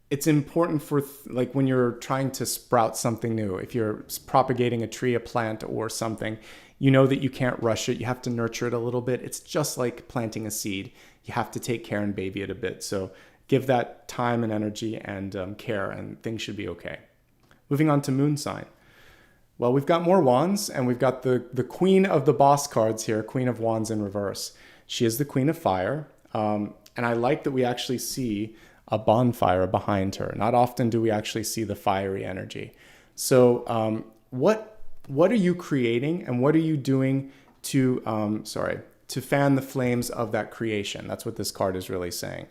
it's important for like when you're trying to sprout something new, if you're propagating a tree, a plant or something, you know that you can't rush it. You have to nurture it a little bit. It's just like planting a seed. You have to take care and baby it a bit. So give that time and energy and care, and things should be okay. Moving on to moon sign. Well, we've got more wands, and we've got the queen of the boss cards here, Queen of Wands in reverse. She is the queen of fire, and I like that we actually see a bonfire behind her. Not often do we actually see the fiery energy. So what are you creating, and what are you doing to fan the flames of that creation? That's what this card is really saying.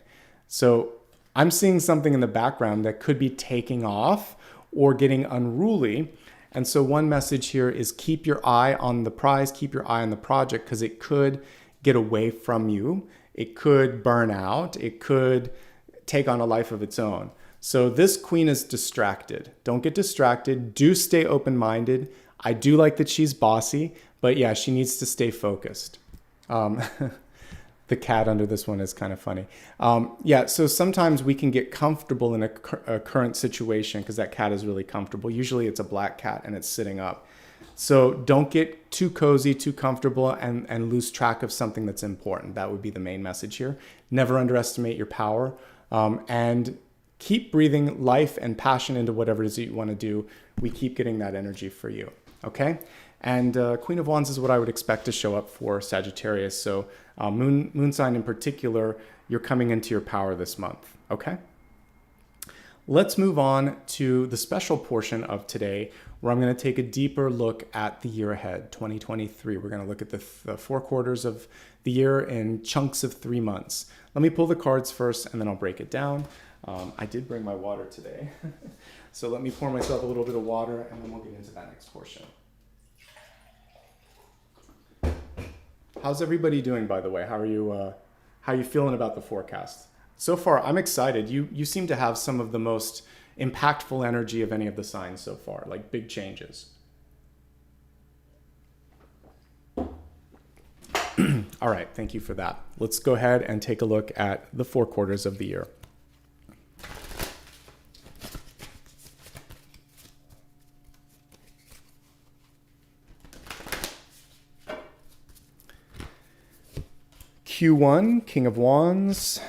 So I'm seeing something in the background that could be taking off or getting unruly. And so one message here is keep your eye on the prize, keep your eye on the project, because it could get away from you. It could burn out. It could take on a life of its own. So this queen is distracted. Don't get distracted. Do stay open-minded. I do like that she's bossy, but yeah, she needs to stay focused. The cat under this one is kind of funny. So sometimes we can get comfortable in a current situation because that cat is really comfortable. Usually it's a black cat and it's sitting up. So don't get too cozy, too comfortable, and lose track of something that's important. That would be the main message here. Never underestimate your power, and keep breathing life and passion into whatever it is that you want to do. We keep getting that energy for you, okay? And Queen of Wands is what I would expect to show up for Sagittarius. So moon sign in particular, you're coming into your power this month, okay? Let's move on to the special portion of today where I'm going to take a deeper look at the year ahead, 2023. We're going to look at the 4 quarters of the year in chunks of 3 months. Let me pull the cards first and then I'll break it down. I did bring my water today. So let me pour myself a little bit of water and then we'll get into that next portion. How's everybody doing, by the way? How are you feeling about the forecast? So far, I'm excited. You seem to have some of the most impactful energy of any of the signs so far, like big changes. All right, thank you for that. Let's go ahead and take a look at the 4 quarters of the year. Q1, King of Wands.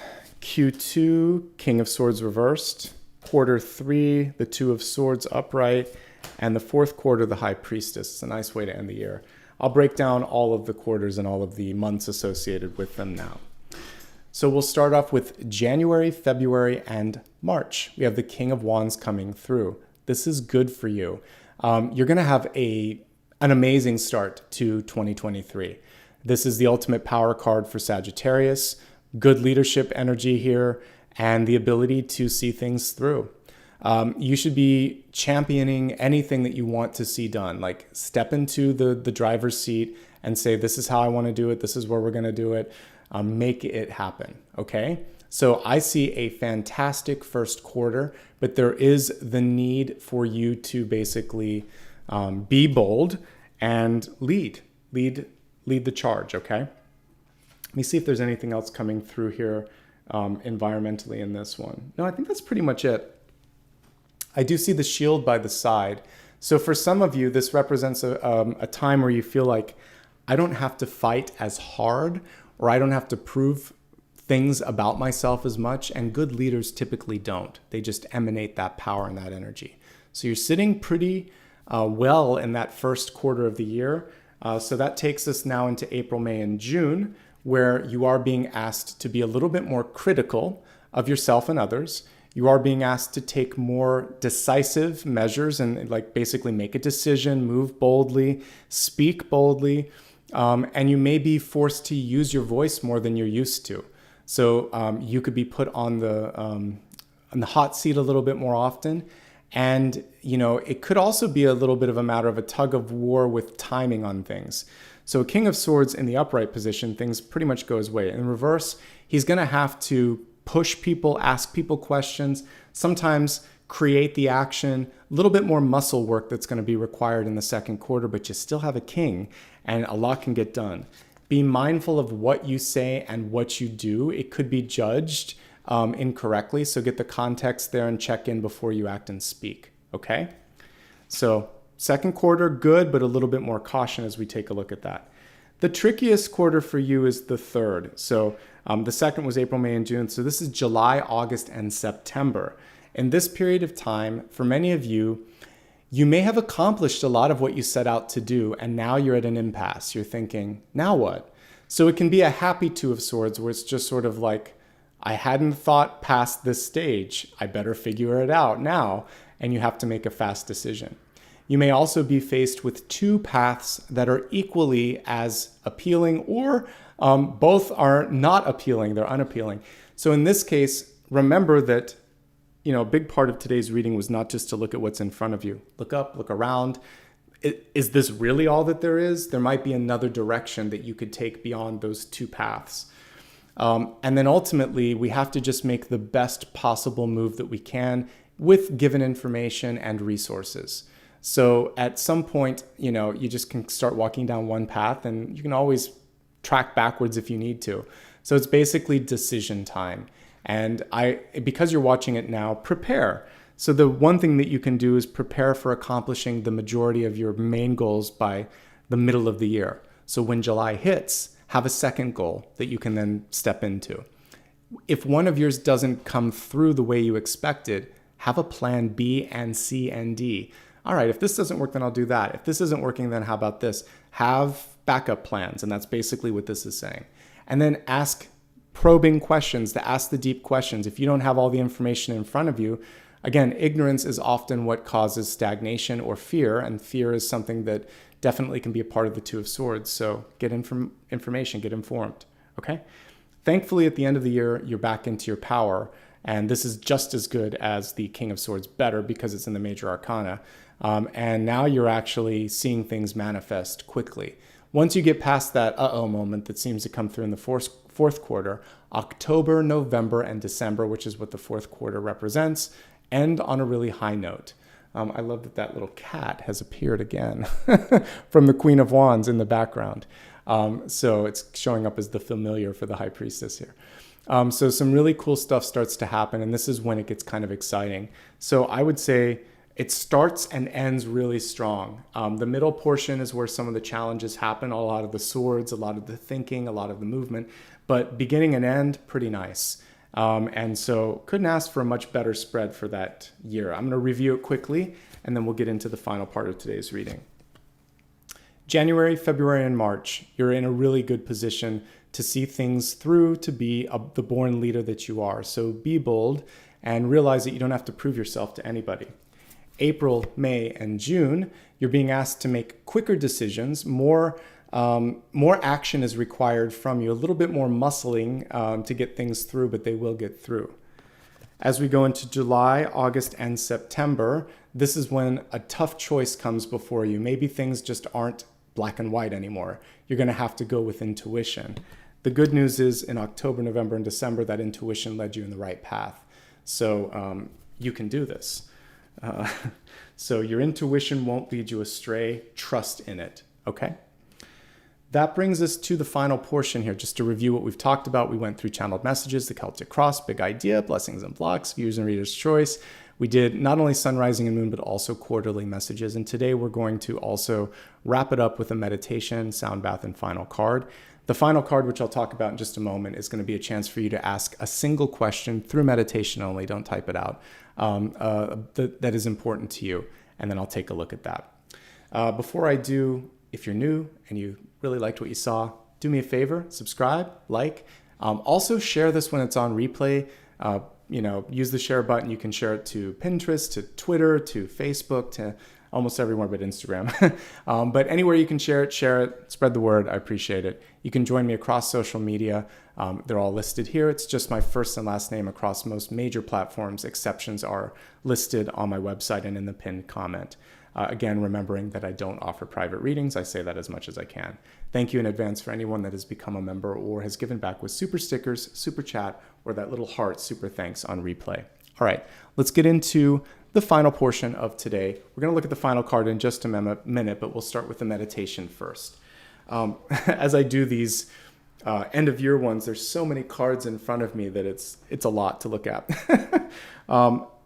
Q2, King of Swords reversed. Quarter 3, the 2 of Swords upright. And the 4th quarter, the High Priestess. It's a nice way to end the year. I'll break down all of the quarters and all of the months associated with them now. So we'll start off with January, February, and March. We have the King of Wands coming through. This is good for you. You're going to have an amazing start to 2023. This is the ultimate power card for Sagittarius. Good leadership energy here and the ability to see things through. You should be championing anything that you want to see done. Like step into the driver's seat and say, this is how I want to do it. This is where we're going to do it. Make it happen. Okay. So I see a fantastic first quarter, but there is the need for you to basically be bold and lead the charge. Okay. Let me see if there's anything else coming through here environmentally in this one. No, I think that's pretty much it. I do see the shield by the side. So for some of you, this represents a time where you feel like I don't have to fight as hard, or I don't have to prove things about myself as much. And good leaders typically don't. They just emanate that power and that energy. So you're sitting pretty well in that first quarter of the year. So that takes us now into April, May, and June, where you are being asked to be a little bit more critical of yourself and others. You are being asked to take more decisive measures and like basically make a decision, move boldly, speak boldly, and you may be forced to use your voice more than you're used to. So you could be put on the hot seat a little bit more often. And, it could also be a little bit of a matter of a tug of war with timing on things. So King of Swords in the upright position, things pretty much go his way. In reverse, he's going to have to push people, ask people questions, sometimes create the action, a little bit more muscle work that's going to be required in the second quarter, but you still have a king and a lot can get done. Be mindful of what you say and what you do. It could be judged incorrectly, so get the context there and check in before you act and speak, okay? So second quarter, good, but a little bit more caution as we take a look at that. The trickiest quarter for you is the third. So the second was April, May, and June. So this is July, August, and September. In this period of time, for many of you, You may have accomplished a lot of what you set out to do, and now you're at an impasse. You're thinking, now what? So it can be a happy Two of Swords where it's just sort of like, I hadn't thought past this stage. I better figure it out now. And you have to make a fast decision. You may also be faced with two paths that are equally as appealing, or both are not appealing, they're unappealing. So in this case, remember that a big part of today's reading was not just to look at what's in front of you. Look up, look around. Is this really all that there is? There might be another direction that you could take beyond those two paths. And then ultimately, we have to just make the best possible move that we can with given information and resources. So at some point, you just can start walking down one path, and you can always track backwards if you need to. So it's basically decision time. And because you're watching it now, prepare. So the one thing that you can do is prepare for accomplishing the majority of your main goals by the middle of the year. So when July hits, have a second goal that you can then step into. If one of yours doesn't come through the way you expected, have a plan B and C and D. All right, if this doesn't work, then I'll do that. If this isn't working, then how about this? Have backup plans, and that's basically what this is saying. And then ask probing questions, to ask the deep questions. If you don't have all the information in front of you, again, ignorance is often what causes stagnation or fear, and fear is something that definitely can be a part of the Two of Swords. So get information, get informed, okay? Thankfully, at the end of the year, you're back into your power, and this is just as good as the King of Swords, better because it's in the major arcana. And now you're actually seeing things manifest quickly. Once you get past that uh-oh moment that seems to come through in the fourth quarter, October, November, and December, which is what the fourth quarter represents, end on a really high note. I love that little cat has appeared again from the Queen of Wands in the background. So it's showing up as the familiar for the High Priestess here. So some really cool stuff starts to happen, and this is when it gets kind of exciting. So I would say it starts and ends really strong. The middle portion is where some of the challenges happen, a lot of the swords, a lot of the thinking, a lot of the movement, but beginning and end, pretty nice. And so couldn't ask for a much better spread for that year. I'm going to review it quickly, and then we'll get into the final part of today's reading. January, February, and March, you're in a really good position to see things through, to be the born leader that you are. So be bold and realize that you don't have to prove yourself to anybody. April, May, and June, you're being asked to make quicker decisions. More action is required from you, a little bit more muscling to get things through, but they will get through. As we go into July, August, and September, this is when a tough choice comes before you. Maybe things just aren't black and white anymore. You're going to have to go with intuition. The good news is in October, November, and December, that intuition led you in the right path. So you can do this. So your intuition won't lead you astray. Trust in it, okay? That brings us to the final portion here. Just to review what we've talked about, we went through channeled messages, the Celtic Cross, big idea, blessings and blocks, viewers and readers' choice. We did not only sun, rising, and moon, but also quarterly messages. And today we're going to also wrap it up with a meditation, sound bath, and final card. The final card, which I'll talk about in just a moment, is going to be a chance for you to ask a single question through meditation only. Don't type it out. That is important to you. And then I'll take a look at that. Before I do, if you're new and you really liked what you saw, do me a favor, subscribe, like. Also share this when it's on replay. Use the share button. You can share it to Pinterest, to Twitter, to Facebook, to almost everywhere but Instagram. But anywhere you can share it, spread the word. I appreciate it. You can join me across social media. They're all listed here. It's just my first and last name across most major platforms. Exceptions are listed on my website and in the pinned comment. Again, remembering that I don't offer private readings. I say that as much as I can. Thank you in advance for anyone that has become a member or has given back with super stickers, super chat, or that little heart super thanks on replay. All right, let's get into the final portion of today. We're going to look at the final card in just a minute, but we'll start with the meditation first. As I do these end of year ones, there's so many cards in front of me that it's a lot to look at.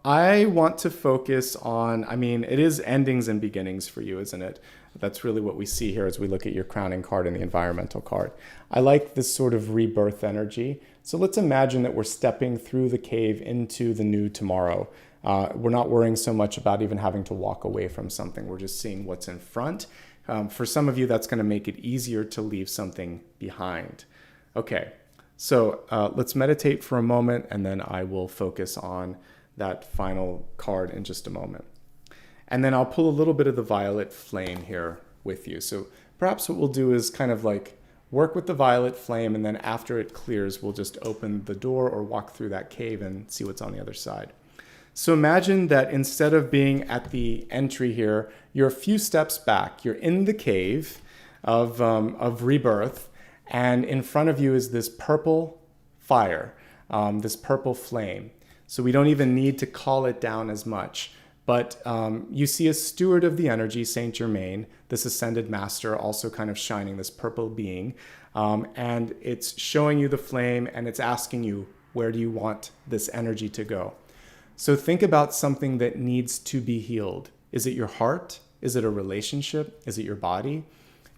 I want to focus on, it is endings and beginnings for you, isn't it? That's really what we see here as we look at your crowning card and the environmental card. I like this sort of rebirth energy. So let's imagine that we're stepping through the cave into the new tomorrow. We're not worrying so much about even having to walk away from something. We're just seeing what's in front. For some of you, that's going to make it easier to leave something behind. Okay, so let's meditate for a moment, and then I will focus on that final card in just a moment. And then I'll pull a little bit of the violet flame here with you. So perhaps what we'll do is kind of like work with the violet flame, and then after it clears, we'll just open the door or walk through that cave and see what's on the other side. So imagine that instead of being at the entry here, you're a few steps back. You're in the cave of rebirth, and in front of you is this purple fire, this purple flame. So we don't even need to call it down as much. But you see a steward of the energy, Saint Germain, this ascended master, also kind of shining, this purple being. And it's showing you the flame, and it's asking you, where do you want this energy to go? So think about something that needs to be healed. Is it your heart? Is it a relationship? Is it your body?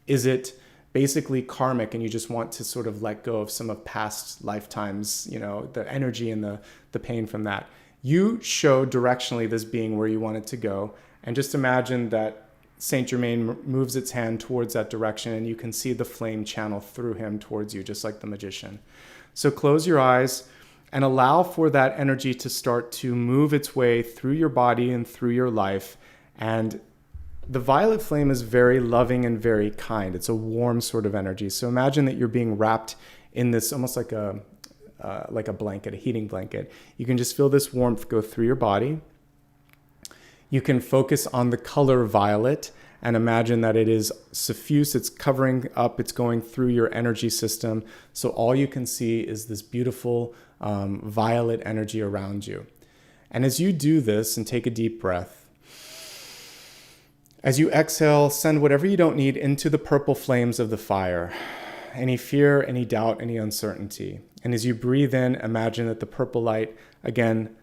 Is it basically karmic, and you just want to sort of let go of some of past lifetimes, the energy and the pain from that? You show directionally this being where you want it to go, and just imagine that Saint Germain moves its hand towards that direction, and you can see the flame channel through him towards you, just like the magician. So close your eyes and allow for that energy to start to move its way through your body and through your life. And the violet flame is very loving and very kind. It's a warm sort of energy. So imagine that you're being wrapped in this almost like a blanket, a heating blanket. You can just feel this warmth go through your body. You can focus on the color violet and imagine that it is suffuse, it's covering up, it's going through your energy system. So all you can see is this beautiful violet energy around you. And as you do this and take a deep breath, as you exhale, send whatever you don't need into the purple flames of the fire. Any fear, any doubt, any uncertainty. And as you breathe in, imagine that the purple light, again,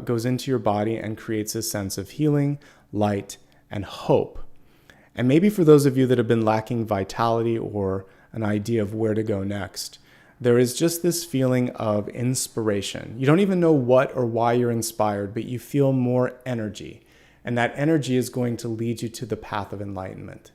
goes into your body and creates a sense of healing, light, and hope. And maybe for those of you that have been lacking vitality or an idea of where to go next, there is just this feeling of inspiration. You don't even know what or why you're inspired, but you feel more energy. And that energy is going to lead you to the path of enlightenment.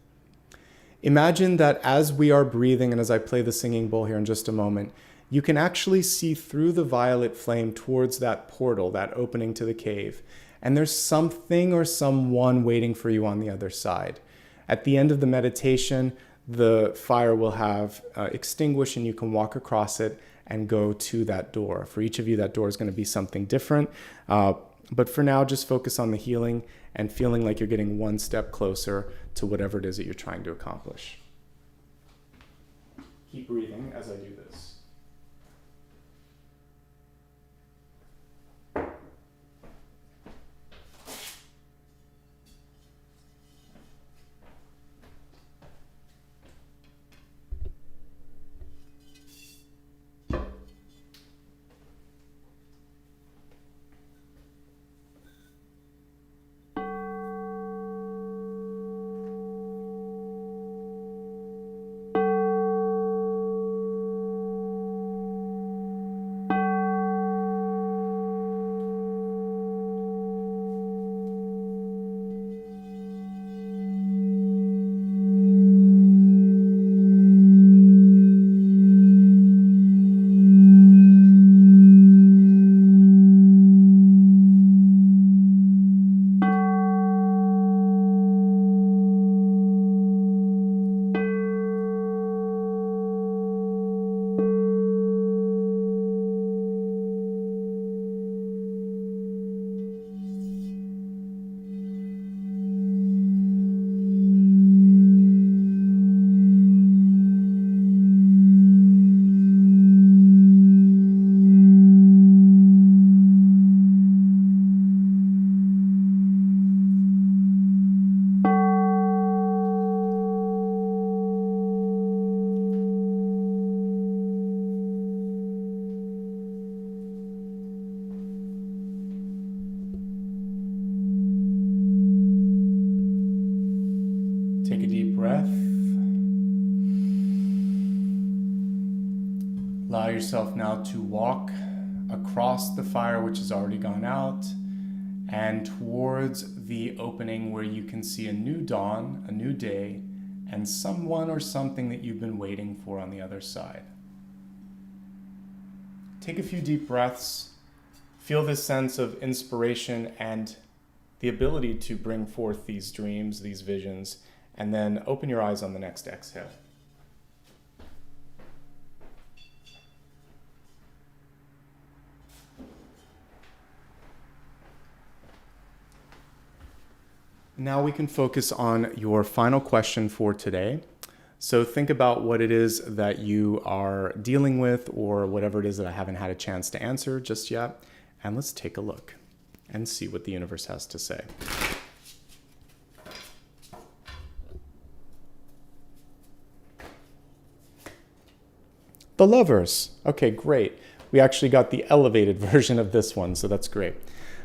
Imagine that as we are breathing, and as I play the singing bowl here in just a moment, you can actually see through the violet flame towards that portal, that opening to the cave. And there's something or someone waiting for you on the other side. At the end of the meditation, the fire will have extinguished, and you can walk across it and go to that door. For each of you, that door is going to be something different. But for now, just focus on the healing and feeling like you're getting one step closer to whatever it is that you're trying to accomplish. Keep breathing as I do this. Take a deep breath. Allow yourself now to walk across the fire which has already gone out and towards the opening where you can see a new dawn, a new day, and someone or something that you've been waiting for on the other side. Take a few deep breaths. Feel this sense of inspiration and the ability to bring forth these dreams, these visions, and then open your eyes on the next exhale. Now we can focus on your final question for today. So think about what it is that you are dealing with or whatever it is that I haven't had a chance to answer just yet. And let's take a look and see what the universe has to say. The Lovers. Okay, great. We actually got the elevated version of this one, so that's great.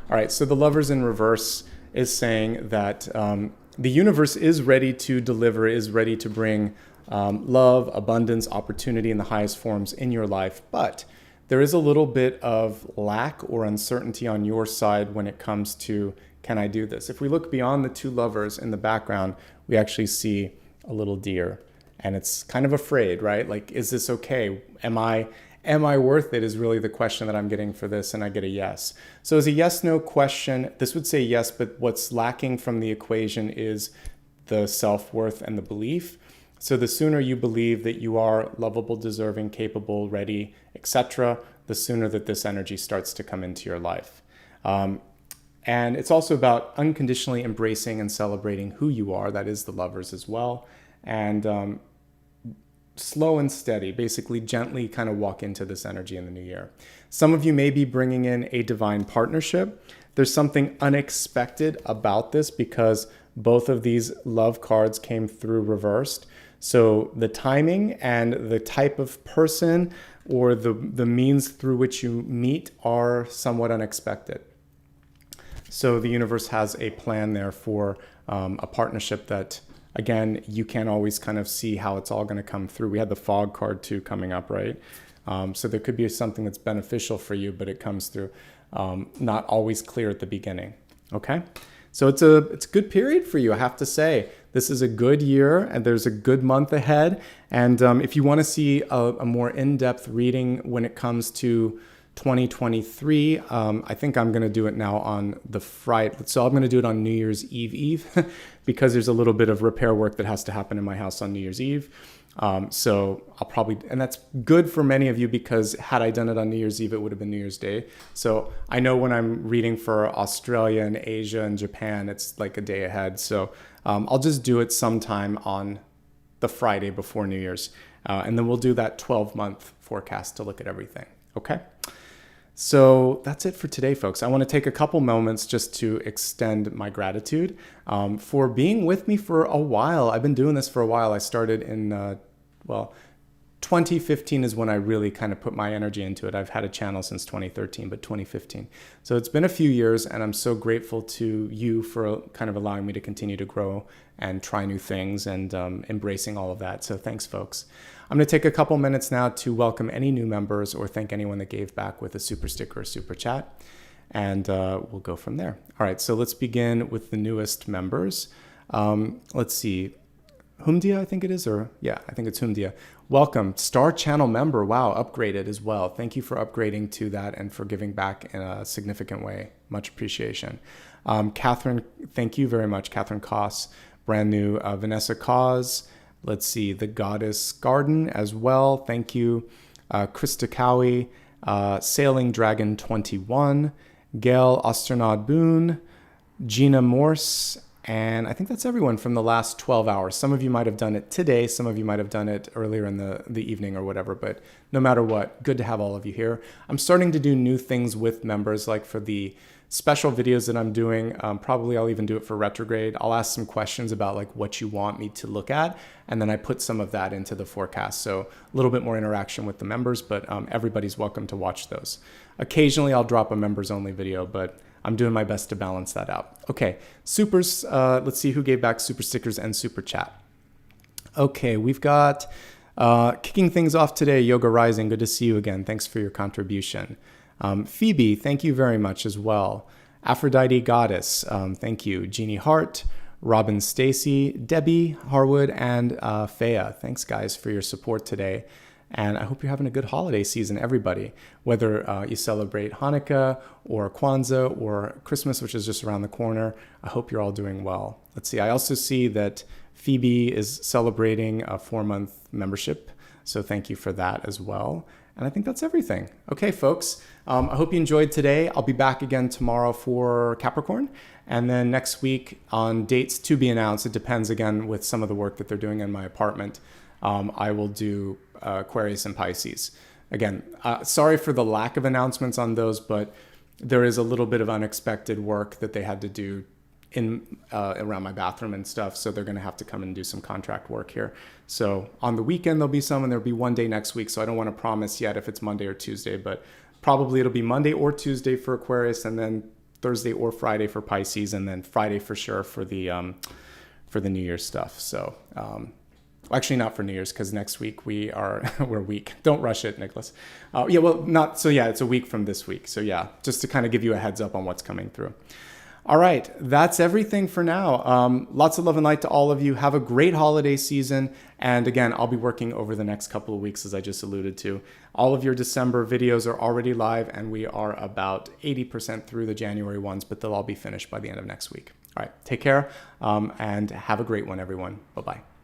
All right, so the Lovers in reverse is saying that the universe is ready to deliver, is ready to bring love, abundance, opportunity in the highest forms in your life, but there is a little bit of lack or uncertainty on your side when it comes to, can I do this? If we look beyond the two lovers in the background, we actually see a little deer, and it's kind of afraid, right? Like, is this okay? Am I worth it is really the question that I'm getting for this, and I get a yes. So as a yes-no question, this would say yes, but what's lacking from the equation is the self-worth and the belief. So the sooner you believe that you are lovable, deserving, capable, ready, etc., the sooner that this energy starts to come into your life. And it's also about unconditionally embracing and celebrating who you are. That is the Lovers as well. And slow and steady, basically gently kind of walk into this energy in the new year. Some of you may be bringing in a divine partnership. There's something unexpected about this because both of these love cards came through reversed. So the timing and the type of person or the means through which you meet are somewhat unexpected. So the universe has a plan there for a partnership that, again, you can't always kind of see how it's all going to come through. We had the Fog card too coming up, right? So there could be something that's beneficial for you, but it comes through not always clear at the beginning. Okay? So it's a good period for you, I have to say. This is a good year, and there's a good month ahead. And if you want to see a more in-depth reading when it comes to 2023, I think I'm going to do it now on the Friday. So I'm going to do it on New Year's Eve because there's a little bit of repair work that has to happen in my house on New Year's Eve. So I'll probably, and that's good for many of you because had I done it on New Year's Eve, it would have been New Year's Day. So I know when I'm reading for Australia and Asia and Japan, it's like a day ahead. So I'll just do it sometime on the Friday before New Year's. And then we'll do that 12-month forecast to look at everything. Okay? So that's it for today, folks. I want to take a couple moments just to extend my gratitude for being with me for a while. I've been doing this for a while. I started in, 2015 is when I really kind of put my energy into it. I've had a channel since 2013, but 2015. So it's been a few years, and I'm so grateful to you for kind of allowing me to continue to grow and try new things and embracing all of that. So thanks, folks. I'm going to take a couple minutes now to welcome any new members or thank anyone that gave back with a super sticker or super chat. And we'll go from there. All right, so let's begin with the newest members. Let's see. Humdia, I think it is, or yeah, I think it's Humdia. Welcome, Star Channel member. Wow, upgraded as well. Thank you for upgrading to that and for giving back in a significant way. Much appreciation. Catherine, thank you very much. Catherine Koss, brand new. Vanessa Cause. Let's see, the Goddess Garden as well. Thank you. Krista Cowie, Sailing Dragon 21, Gail Osternaud Boone, Gina Morse, and I think that's everyone from the last 12 hours. Some of you might have done it today. Some of you might have done it earlier in the evening or whatever. But no matter what, good to have all of you here. I'm starting to do new things with members, like for the special videos that I'm doing. Probably I'll even do it for retrograde. I'll ask some questions about like what you want me to look at. And then I put some of that into the forecast. So a little bit more interaction with the members, but everybody's welcome to watch those. Occasionally I'll drop a members only video, but I'm doing my best to balance that out. Okay, supers, let's see who gave back super stickers and super chat. Okay, we've got kicking things off today, Yoga Rising. Good to see you again. Thanks for your contribution. Phoebe, thank you very much as well. Aphrodite Goddess, thank you. Jeannie Hart, Robin Stacy, Debbie Harwood, and Faya. Thanks, guys, for your support today. And I hope you're having a good holiday season, everybody. Whether you celebrate Hanukkah or Kwanzaa or Christmas, which is just around the corner, I hope you're all doing well. Let's see. I also see that Phoebe is celebrating a 4-month membership. So thank you for that as well. And I think that's everything. Okay, folks, I hope you enjoyed today. I'll be back again tomorrow for Capricorn. And then next week on dates to be announced, it depends again with some of the work that they're doing in my apartment. I will do Aquarius and Pisces. Again, sorry for the lack of announcements on those, but there is a little bit of unexpected work that they had to do in around my bathroom and stuff. So they're going to have to come and do some contract work here. So on the weekend, there'll be some, and there'll be one day next week. So I don't want to promise yet if it's Monday or Tuesday, but probably it'll be Monday or Tuesday for Aquarius, and then Thursday or Friday for Pisces, and then Friday for sure for the New Year's stuff. So actually not for New Year's, because next week we're weak. Don't rush it, Nicholas. It's a week from this week. So yeah, just to kind of give you a heads up on what's coming through. All right, that's everything for now. Lots of love and light to all of you. Have a great holiday season. And again, I'll be working over the next couple of weeks, as I just alluded to. All of your December videos are already live, and we are about 80% through the January ones, but they'll all be finished by the end of next week. All right, take care, and have a great one, everyone. Bye-bye.